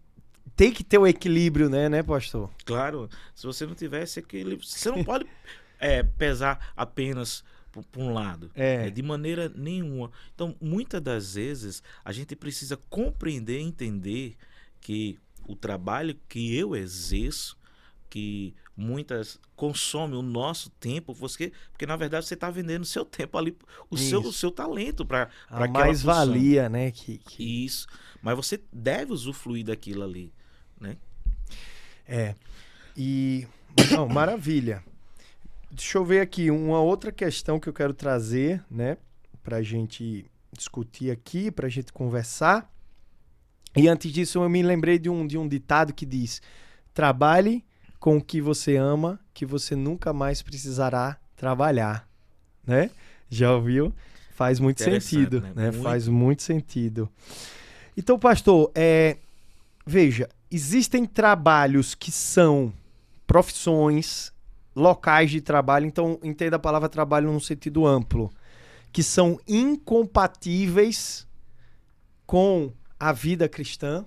tem que ter o equilíbrio, né, pastor?
Claro, se você não tiver esse equilíbrio, você não pode pesar apenas por um lado, de maneira nenhuma. Então, muitas das vezes, a gente precisa compreender e entender que o trabalho que eu exerço, que muitas consome o nosso tempo, porque na verdade você está vendendo o seu tempo ali, o seu talento para
a mais-valia, né?
Isso, mas você deve usufruir daquilo ali, né?
Não, maravilha. Deixa eu ver aqui uma outra questão que eu quero trazer, né? Pra gente discutir aqui, pra gente conversar. E antes disso eu me lembrei de um ditado que diz: trabalhe com o que você ama, que você nunca mais precisará trabalhar, né? Já ouviu? Faz muito sentido, né? Faz muito sentido. Então, pastor, veja, existem trabalhos que são profissões, locais de trabalho, então entenda a palavra trabalho num sentido amplo, que são incompatíveis com a vida cristã.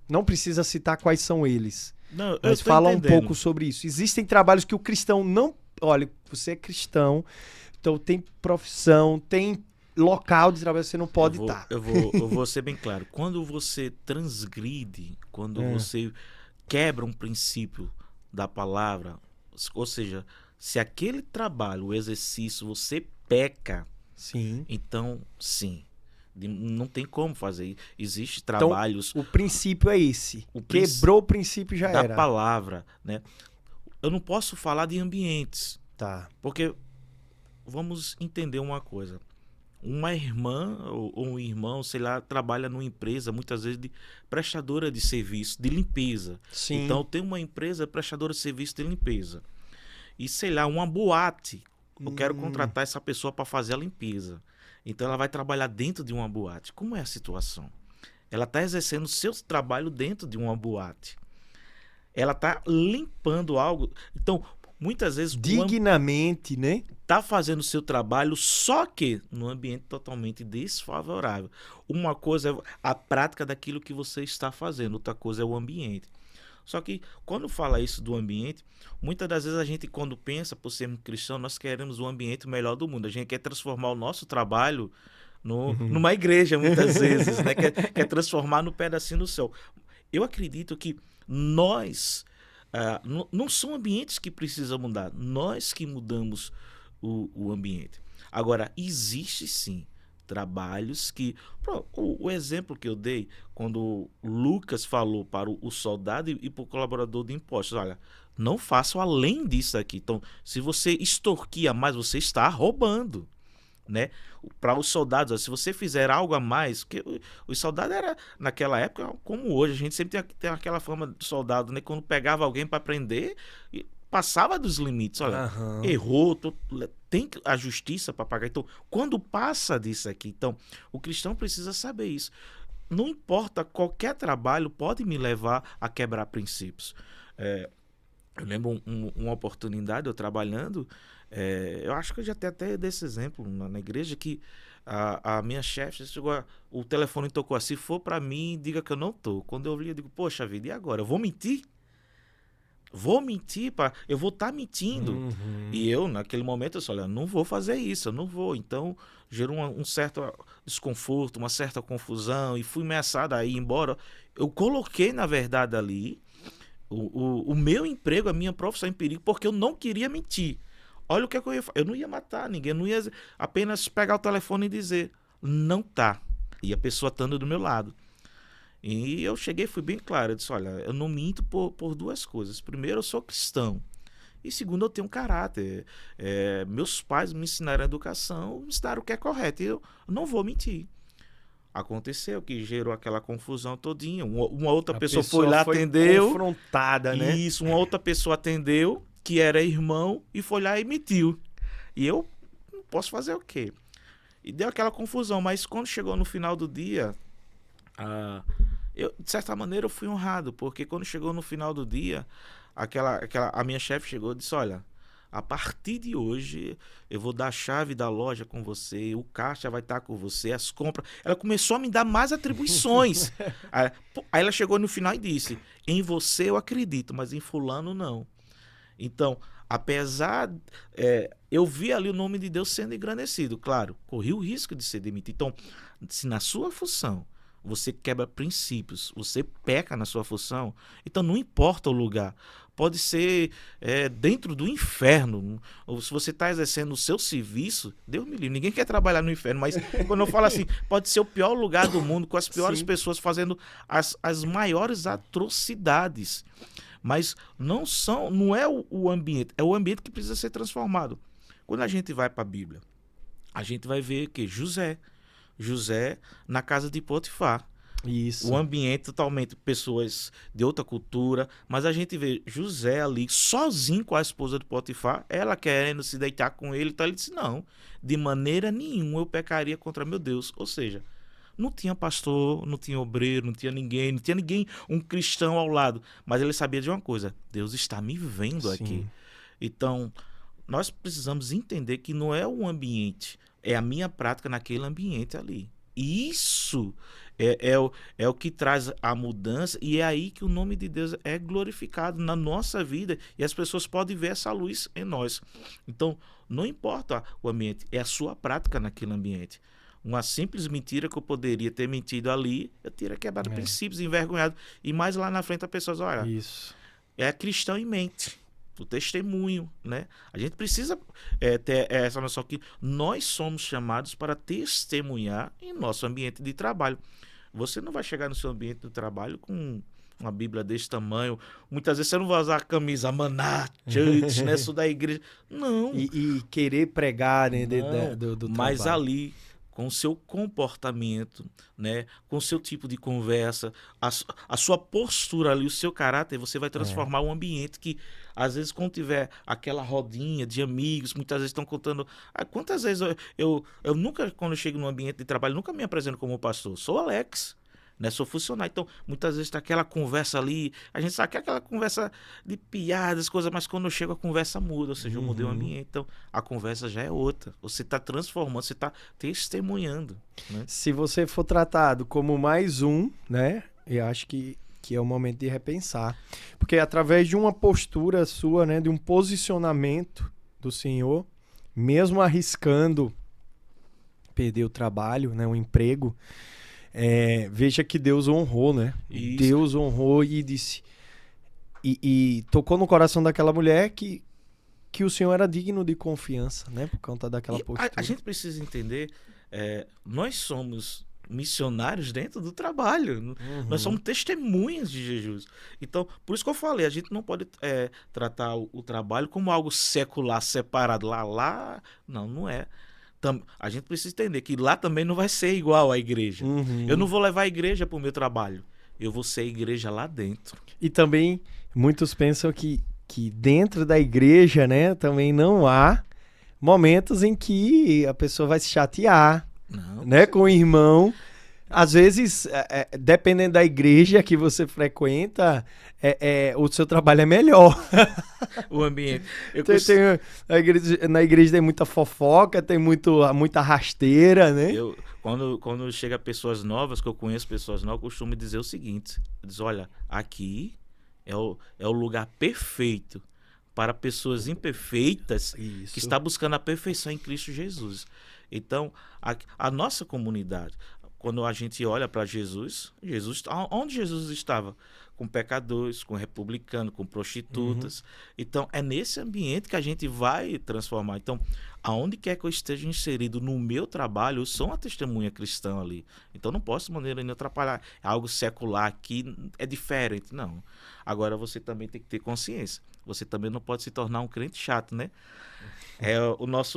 Não precisa citar quais são eles.
Não,
mas fala um pouco sobre isso. Existem trabalhos que o cristão não... Olha, você é cristão, então tem profissão, tem local de trabalho que você não pode estar.
Eu vou ser bem claro. Quando você transgride, quando você quebra um princípio da palavra, ou seja, se aquele trabalho, o exercício, você peca,
sim.
Então, sim. Não tem como fazer. Existem trabalhos...
Então, o princípio é esse. Quebrou o princípio, já era.
Da palavra, né? Eu não posso falar de ambientes.
Tá.
Porque vamos entender uma coisa. Uma irmã ou um irmão, sei lá, trabalha numa empresa, muitas vezes de prestadora de serviço, de limpeza.
Sim.
Então, tem uma empresa prestadora de serviço de limpeza. E, sei lá, uma boate. Eu quero contratar essa pessoa para fazer a limpeza. Então ela vai trabalhar dentro de uma boate. Como é a situação? Ela está exercendo o seu trabalho dentro de uma boate. Ela está limpando algo. Então, muitas vezes...
dignamente, né?
Está fazendo o seu trabalho, só que num ambiente totalmente desfavorável. Uma coisa é a prática daquilo que você está fazendo, outra coisa é o ambiente. Só que quando fala isso do ambiente, muitas das vezes a gente, quando pensa por sermos cristãos, nós queremos o ambiente melhor do mundo. A gente quer transformar o nosso trabalho numa igreja, muitas vezes, né? Quer transformar no pedacinho do céu. Eu acredito que nós, não são ambientes que precisam mudar, nós que mudamos o ambiente. Agora, existe sim trabalhos que... O exemplo que eu dei, quando Lucas falou para o soldado e para o colaborador de impostos, olha, não façam além disso aqui. Então, se você extorquia mais, você está roubando, né? Para os soldados, se você fizer algo a mais, porque os soldados era naquela época, como hoje, a gente sempre tem aquela fama de soldado, né? Quando pegava alguém para prender... passava dos limites, olha, errou, tem a justiça para pagar. Então, quando passa disso aqui, então, o cristão precisa saber isso. Não importa, qualquer trabalho pode me levar a quebrar princípios. Eu lembro uma oportunidade, eu trabalhando, eu acho que eu já tenho até desse exemplo na igreja, que a minha chefe chegou, o telefone tocou assim, se for para mim, diga que eu não tô. Quando eu li, eu digo, poxa vida, e agora? Eu vou mentir? Eu vou estar mentindo. E eu, naquele momento, eu disse, olha, não vou fazer isso, eu não vou. Então, gerou um certo desconforto, uma certa confusão, e fui ameaçado a ir embora. Eu coloquei, na verdade, ali, o meu emprego, a minha profissão em perigo, porque eu não queria mentir. olha o que eu ia fazer. Eu não ia matar ninguém, não ia apenas pegar o telefone e dizer, não tá. E a pessoa estando do meu lado. E eu cheguei, fui bem claro, eu disse, olha, eu não minto por duas coisas. Primeiro, eu sou cristão. E segundo, eu tenho um caráter. Meus pais me ensinaram a educação, me ensinaram o que é correto. E eu não vou mentir. Aconteceu que gerou aquela confusão todinha. Uma outra pessoa foi lá, atendeu.
Confrontada, né?
Isso, uma outra pessoa atendeu, que era irmão, e foi lá e mentiu. E eu não posso fazer o quê? E deu aquela confusão. Mas quando chegou no final do dia, de certa maneira, eu fui honrado. Porque quando chegou no final do dia, a minha chefe chegou e disse, olha, a partir de hoje eu vou dar a chave da loja com você, o caixa vai estar com você, as compras. Ela começou a me dar mais atribuições. Aí ela chegou no final e disse, em você eu acredito, mas em fulano não. Então, apesar, eu vi ali o nome de Deus sendo engrandecido, claro, corri o risco de ser demitido. Então, se na sua função você quebra princípios, você peca na sua função, então não importa o lugar. Pode ser dentro do inferno, ou se você está exercendo o seu serviço, Deus me livre, ninguém quer trabalhar no inferno, mas quando eu falo assim, pode ser o pior lugar do mundo, com as piores pessoas fazendo as maiores atrocidades. Mas não é o ambiente, é o ambiente que precisa ser transformado. Quando a gente vai para a Bíblia, a gente vai ver que José na casa de Potifar.
Isso.
O ambiente totalmente, pessoas de outra cultura, mas a gente vê José ali sozinho com a esposa de Potifar, ela querendo se deitar com ele, então ele disse, não, de maneira nenhuma eu pecaria contra meu Deus. Ou seja, não tinha pastor, não tinha obreiro, não tinha ninguém, um cristão ao lado, mas ele sabia de uma coisa, Deus está me vendo aqui. Então, nós precisamos entender que não é o ambiente, é a minha prática naquele ambiente ali. E isso é o que traz a mudança, e é aí que o nome de Deus é glorificado na nossa vida, e as pessoas podem ver essa luz em nós. Então, não importa o ambiente, é a sua prática naquele ambiente. Uma simples mentira que eu poderia ter mentido ali, eu teria quebrado princípios, envergonhado, e mais lá na frente a pessoa diz, olha,
isso.
É cristão em mente. O testemunho, né? A gente precisa ter essa noção que nós somos chamados para testemunhar em nosso ambiente de trabalho. Você não vai chegar no seu ambiente de trabalho com uma Bíblia desse tamanho. Muitas vezes você não vai usar a camisa Maná, Church, né? Isso da igreja. Não.
E querer pregar, né? Do
mas
trabalho.
ali, com o seu comportamento, né, com o seu tipo de conversa, a sua postura ali, o seu caráter, você vai transformar um ambiente que, às vezes, quando tiver aquela rodinha de amigos, muitas vezes estão contando... quantas vezes eu nunca, quando eu chego num ambiente de trabalho, nunca me apresento como pastor. Sou Alex, né, sou funcionário. Então, muitas vezes está aquela conversa ali, a gente sabe que é aquela conversa de piadas, coisas, mas quando eu chego a conversa muda, ou seja, eu mudei o ambiente, então a conversa já é outra. Você está transformando, você está testemunhando. Né?
Se você for tratado como mais um, né, eu acho que é o momento de repensar. Porque através de uma postura sua, né, de um posicionamento do Senhor, mesmo arriscando perder o trabalho, né, o emprego, veja que Deus honrou, né?
Isso.
Deus honrou e disse... E tocou no coração daquela mulher que o Senhor era digno de confiança, né? Por conta daquela postura.
A gente precisa entender, nós somos missionários dentro do trabalho. Nós somos testemunhas de Jesus. Então, por isso que eu falei, a gente não pode tratar o trabalho como algo secular, separado. Lá, não é. A gente precisa entender que lá também não vai ser igual à igreja. Eu não vou levar a igreja para o meu trabalho. Eu vou ser a igreja lá dentro. E
também muitos pensam que dentro da igreja, né, também não há momentos em que a pessoa vai se chatear, né, com o irmão. Às vezes, dependendo da igreja que você frequenta, o seu trabalho é melhor.
O ambiente.
Na igreja tem muita fofoca, tem muita rasteira, né?
Quando chega pessoas novas, que eu conheço pessoas novas, eu costumo dizer o seguinte: diz, olha, aqui é o lugar perfeito para pessoas imperfeitas que estão buscando a perfeição em Cristo Jesus. Então, a nossa comunidade... quando a gente olha para Jesus, onde Jesus estava? Com pecadores, com republicanos, com prostitutas. Então, é nesse ambiente que a gente vai transformar. Então, aonde quer que eu esteja inserido no meu trabalho, eu sou uma testemunha cristã ali. Então, não posso de maneira nenhuma atrapalhar. É algo secular aqui, é diferente. Não. Agora, você também tem que ter consciência. Você também não pode se tornar um crente chato, né?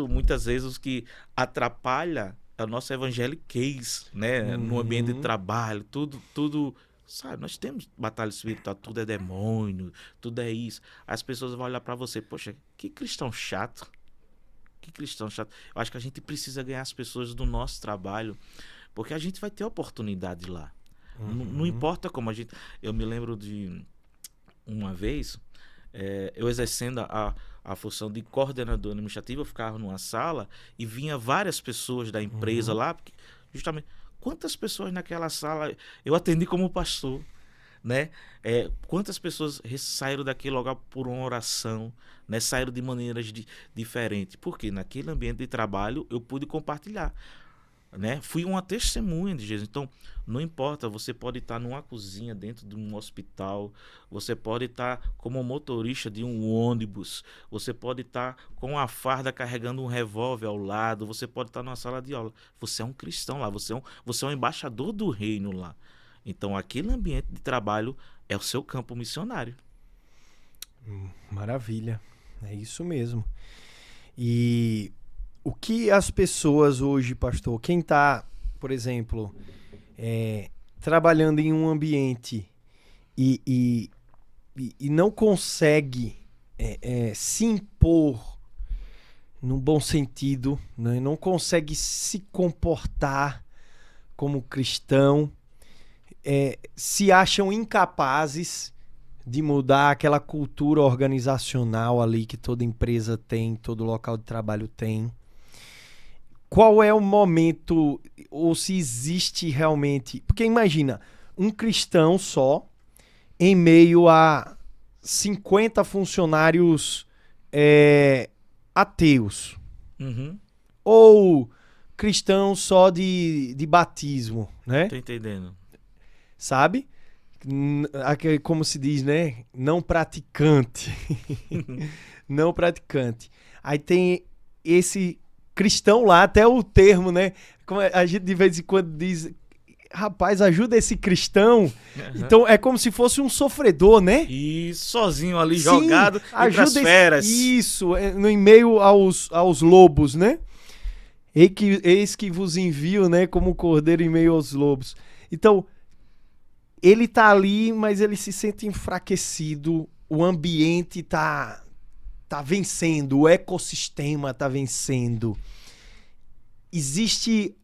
Muitas vezes, o que atrapalha é o nosso evangeliquez, né? No ambiente de trabalho, tudo. Sabe, nós temos batalha espiritual, tudo é demônio, tudo é isso. As pessoas vão olhar pra você, poxa, que cristão chato. Que cristão chato. Eu acho que a gente precisa ganhar as pessoas do nosso trabalho, porque a gente vai ter oportunidade lá. Não importa como a gente... Eu me lembro de uma vez, eu exercendo a função de coordenador administrativo, eu ficava numa sala e vinha várias pessoas da empresa lá, porque justamente... Quantas pessoas naquela sala eu atendi como pastor, né? Quantas pessoas saíram daquele lugar por uma oração, né? Saíram de maneiras diferentes. Porque naquele ambiente de trabalho eu pude compartilhar, né? Fui uma testemunha de Jesus. Então, não importa, você pode estar numa cozinha dentro de um hospital, você pode estar como motorista de um ônibus, você pode estar com a farda carregando um revólver ao lado, você pode estar numa sala de aula. Você é um cristão lá, você é um embaixador do reino lá. Então, aquele ambiente de trabalho é o seu campo missionário.
Maravilha, é isso mesmo. E o que as pessoas hoje, pastor, quem está, por exemplo, trabalhando em um ambiente e não consegue se impor num bom sentido, né? Não consegue se comportar como cristão, se acham incapazes de mudar aquela cultura organizacional ali que toda empresa tem, todo local de trabalho tem. Qual é o momento, ou se existe realmente... Porque imagina, um cristão só, em meio a 50 funcionários ateus. Ou cristão só de batismo, né?
Tô entendendo.
Sabe? Como se diz, né? Não praticante. Não praticante. Aí tem esse cristão lá, até o termo, né? Como a gente de vez em quando diz, rapaz, ajuda esse cristão. Então é como se fosse um sofredor, né?
E sozinho ali, sim, jogado entre as feras.
Isso, em meio aos lobos, né? Eis que vos envio, né? Como cordeiro em meio aos lobos. Então, ele tá ali, mas ele se sente enfraquecido. O ambiente tá vencendo, o ecossistema tá vencendo. Existe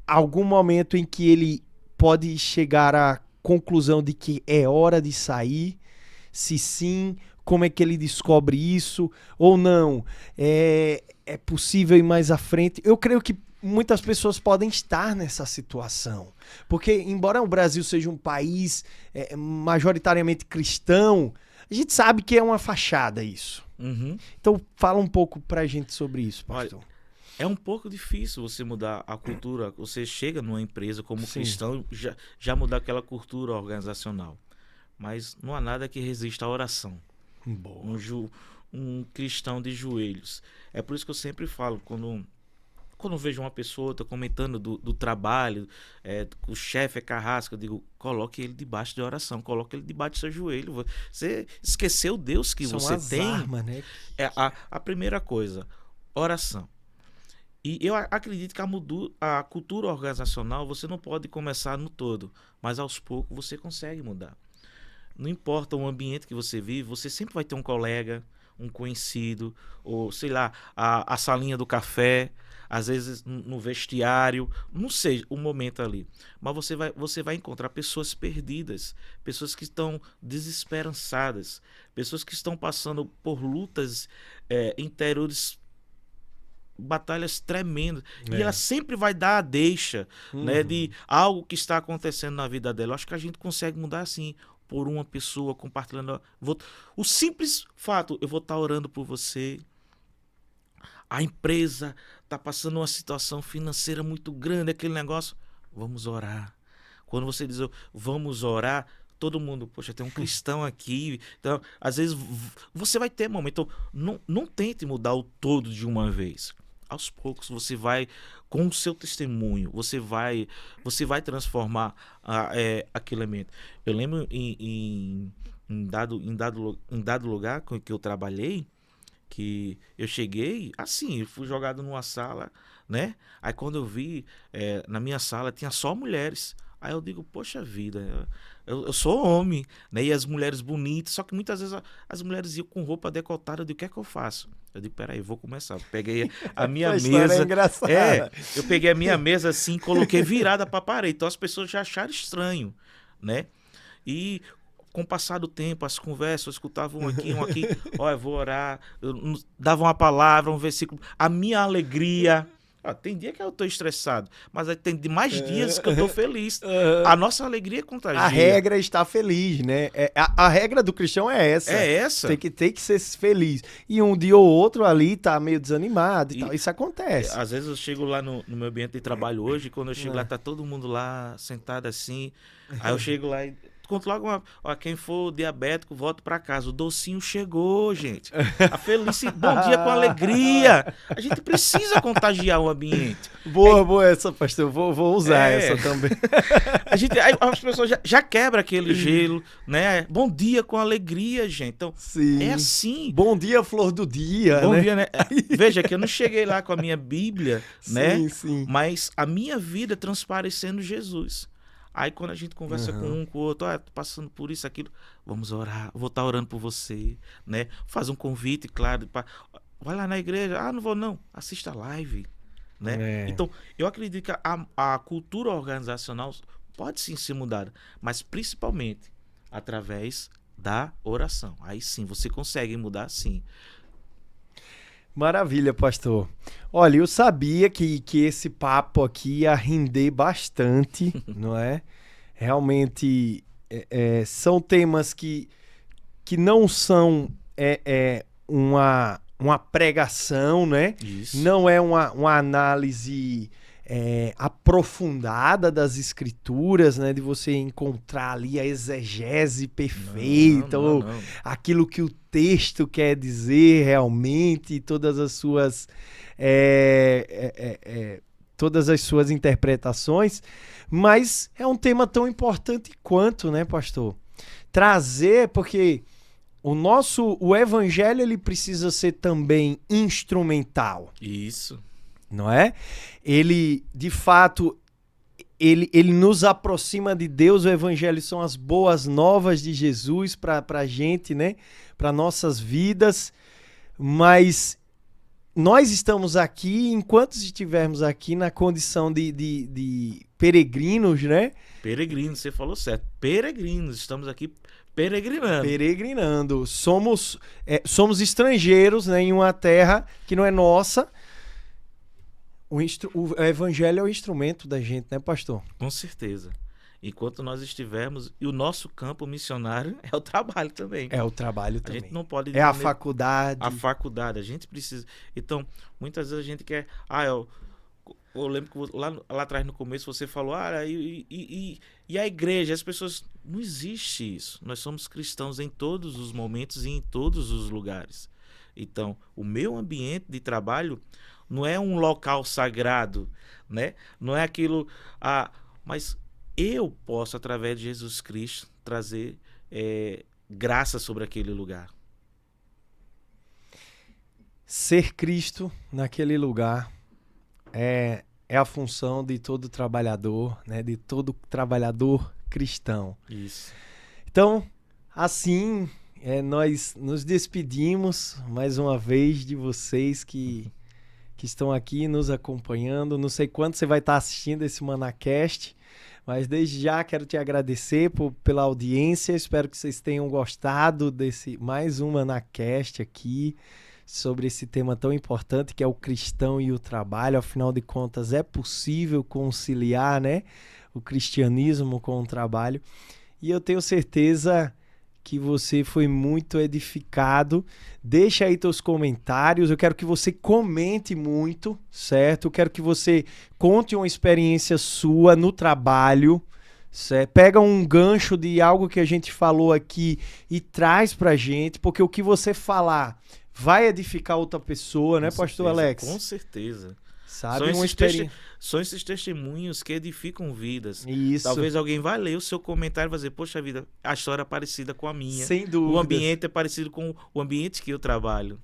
algum momento em que ele pode chegar à conclusão de que é hora de sair? Se sim, como é que ele descobre isso? Ou não? É possível ir mais à frente? Eu creio que muitas pessoas podem estar nessa situação. Porque, embora o Brasil seja um país majoritariamente cristão, a gente sabe que é uma fachada isso. Então, fala um pouco pra gente sobre isso, pastor.
Olha, é um pouco difícil você mudar a cultura. Você chega numa empresa como cristão, já mudar aquela cultura organizacional. Mas não há nada que resista à oração.
Boa.
Um cristão de joelhos. É por isso que eu sempre falo, quando eu vejo uma pessoa comentando do trabalho, o chefe é carrasco, eu digo, coloque ele debaixo de oração, coloque ele debaixo do seu joelho. Você esqueceu o Deus que você tem?
Armas, né?
A primeira coisa, oração. E eu acredito que a cultura organizacional, você não pode começar no todo, mas aos poucos você consegue mudar. Não importa o ambiente que você vive, você sempre vai ter um colega, um conhecido, ou sei lá, a salinha do café, às vezes no vestiário, não sei o momento ali. Mas você vai encontrar pessoas perdidas, pessoas que estão desesperançadas, pessoas que estão passando por lutas interiores, batalhas tremendas. E ela sempre vai dar a deixa, né, de algo que está acontecendo na vida dela. Eu acho que a gente consegue mudar assim, por uma pessoa compartilhando. O simples fato, eu vou estar orando por você. A empresa está passando uma situação financeira muito grande, aquele negócio. vamos orar. Quando você diz vamos orar, todo mundo, poxa, tem um cristão aqui. Então, às vezes, você vai ter momento. Então, não tente mudar o todo de uma vez. Aos poucos, você vai, com o seu testemunho, você vai transformar aquele elemento. Eu lembro em dado lugar com que eu trabalhei, que eu cheguei, assim, eu fui jogado numa sala, né? Aí quando eu vi, na minha sala tinha só mulheres. Aí eu digo, poxa vida, eu sou homem, né? E as mulheres bonitas, só que muitas vezes as mulheres iam com roupa decotada. Eu digo, o que é que eu faço? Eu digo, peraí, vou começar. Eu peguei a minha mesa.
É engraçada.
Eu peguei a minha mesa assim, coloquei virada para a parede. Então as pessoas já acharam estranho, né? E com o passar do tempo, as conversas, eu escutava um aqui, eu vou orar, eu dava uma palavra, um versículo. A minha alegria. Tem dia que eu tô estressado, mas aí tem mais dias que eu tô feliz. A nossa alegria contagia.
A regra é estar feliz, né? A regra do cristão é essa.
É essa.
Tem que ser feliz. E um dia ou outro ali tá meio desanimado e tal. Isso acontece.
Às vezes eu chego lá no meu ambiente de trabalho hoje, quando eu chego lá, tá todo mundo lá, sentado assim. Aí eu chego lá e conto logo quem for diabético, volta pra casa. O docinho chegou, gente. A felicidade, bom dia com alegria. A gente precisa contagiar o ambiente.
Boa essa, pastor. Vou usar essa também.
Aí as pessoas já quebram aquele gelo, né? Bom dia com alegria, gente. Então,
sim.
É assim.
Bom dia, flor do dia,
Bom
né?
dia, né? Veja que eu não cheguei lá com a minha Bíblia, né?
Sim.
Mas a minha vida transparecendo Jesus. Aí quando a gente conversa com o outro, tô passando por isso, aquilo, vamos orar, vou estar orando por você, né? Faz um convite, claro, vai lá na igreja, não vou não, assista a live, né? Então, eu acredito que a cultura organizacional pode sim ser mudada, mas principalmente através da oração. Aí sim, você consegue mudar sim.
Maravilha, pastor. Olha, eu sabia que esse papo aqui ia render bastante, não é? Realmente são temas que não são uma pregação, né?
Isso.
Não é uma análise aprofundada das escrituras, né? De você encontrar ali a exegese perfeita, ou aquilo que o texto quer dizer realmente, todas as suas interpretações, mas é um tema tão importante quanto, né, pastor? Trazer, porque o evangelho ele precisa ser também instrumental.
Isso.
Não é? Ele, de fato, ele nos aproxima de Deus. O evangelho são as boas novas de Jesus para a gente, né? Para nossas vidas. Mas nós estamos aqui, enquanto estivermos aqui na condição de peregrinos, né?
Peregrinos, você falou certo. Peregrinos, estamos aqui peregrinando.
Somos estrangeiros, né, em uma terra que não é nossa. O evangelho é o instrumento da gente, né, pastor?
Com certeza. Enquanto nós estivermos, e o nosso campo missionário é o trabalho também.
É o trabalho também.
A gente não pode...
a faculdade.
A faculdade, a gente precisa... Então, muitas vezes a gente quer... Eu lembro que lá atrás no começo você falou, e a igreja, as pessoas... Não existe isso. Nós somos cristãos em todos os momentos e em todos os lugares. Então, o meu ambiente de trabalho não é um local sagrado, né? Não é aquilo... mas eu posso, através de Jesus Cristo, trazer graça sobre aquele lugar.
Ser Cristo naquele lugar é a função de todo trabalhador, né? De todo trabalhador cristão.
Isso.
Então, assim, nós nos despedimos mais uma vez de vocês que estão aqui nos acompanhando. Não sei quando você vai estar assistindo esse ManaCast, mas desde já quero te agradecer pela audiência. Espero que vocês tenham gostado desse mais um ManaCast aqui, sobre esse tema tão importante que é o cristão e o trabalho. Afinal de contas, é possível conciliar, né, o cristianismo com o trabalho. E eu tenho certeza que você foi muito edificado. Deixa aí teus comentários. Eu quero que você comente muito, certo? Eu quero que você conte uma experiência sua no trabalho. Certo? Pega um gancho de algo que a gente falou aqui e traz pra gente, porque o que você falar vai edificar outra pessoa, né, pastor Alex?
Com certeza.
Sabe, uma experiência.
São esses testemunhos que edificam vidas.
Isso.
Talvez alguém vai ler o seu comentário e vai dizer, poxa vida, a história é parecida com a minha.
Sem dúvida.
O ambiente é parecido com o ambiente que eu trabalho.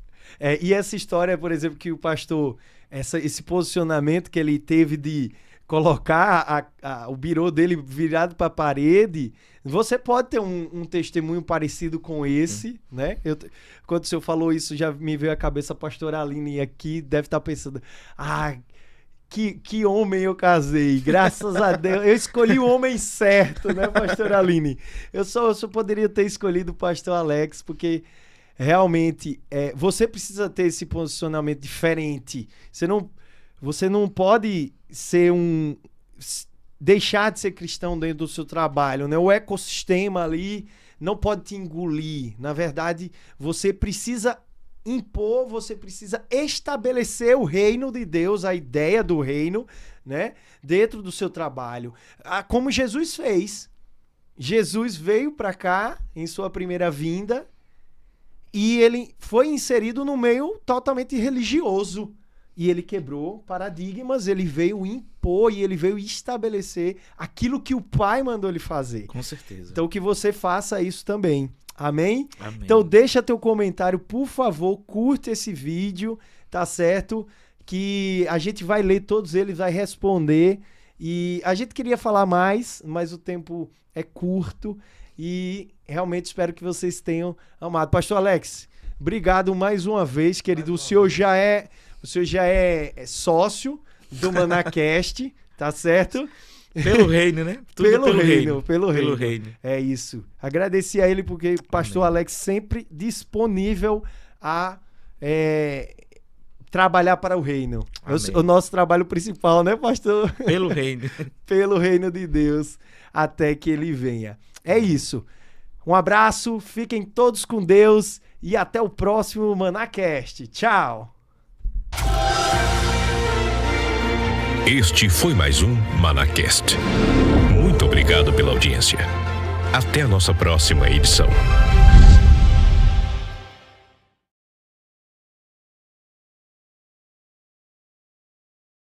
E essa história, por exemplo, que o pastor, esse posicionamento que ele teve de colocar o birô dele virado para a parede, você pode ter um testemunho parecido com esse, né? Quando o senhor falou isso, já me veio à cabeça a pastora Aline aqui, deve estar pensando, que homem eu casei, graças a Deus, eu escolhi o homem certo, né, pastora Aline? Eu só poderia ter escolhido o pastor Alex, porque realmente você precisa ter esse posicionamento diferente. Você não pode deixar de ser cristão dentro do seu trabalho, né? O ecossistema ali não pode te engolir. Na verdade, você precisa impor, você precisa estabelecer o reino de Deus, a ideia do reino, né? Dentro do seu trabalho. Como Jesus fez. Jesus veio para cá em sua primeira vinda e ele foi inserido no meio totalmente religioso. E ele quebrou paradigmas, ele veio impor e ele veio estabelecer aquilo que o Pai mandou ele fazer.
Com certeza.
Então que você faça isso também. Amém?
Amém.
Então deixa teu comentário, por favor, curte esse vídeo, tá certo? Que a gente vai ler todos eles, vai responder. E a gente queria falar mais, mas o tempo é curto e realmente espero que vocês tenham amado. Pastor Alex, obrigado mais uma vez, querido. O senhor já é sócio do ManaCast, tá certo?
Pelo reino, né? Tudo
pelo reino. É isso. Agradeci a ele porque o pastor Alex sempre disponível a trabalhar para o reino. O nosso trabalho principal, né, pastor?
Pelo reino.
Pelo reino de Deus, até que ele venha. É isso. Um abraço, fiquem todos com Deus e até o próximo ManaCast. Tchau!
Este foi mais um ManaCast. Muito obrigado pela audiência. Até a nossa próxima edição.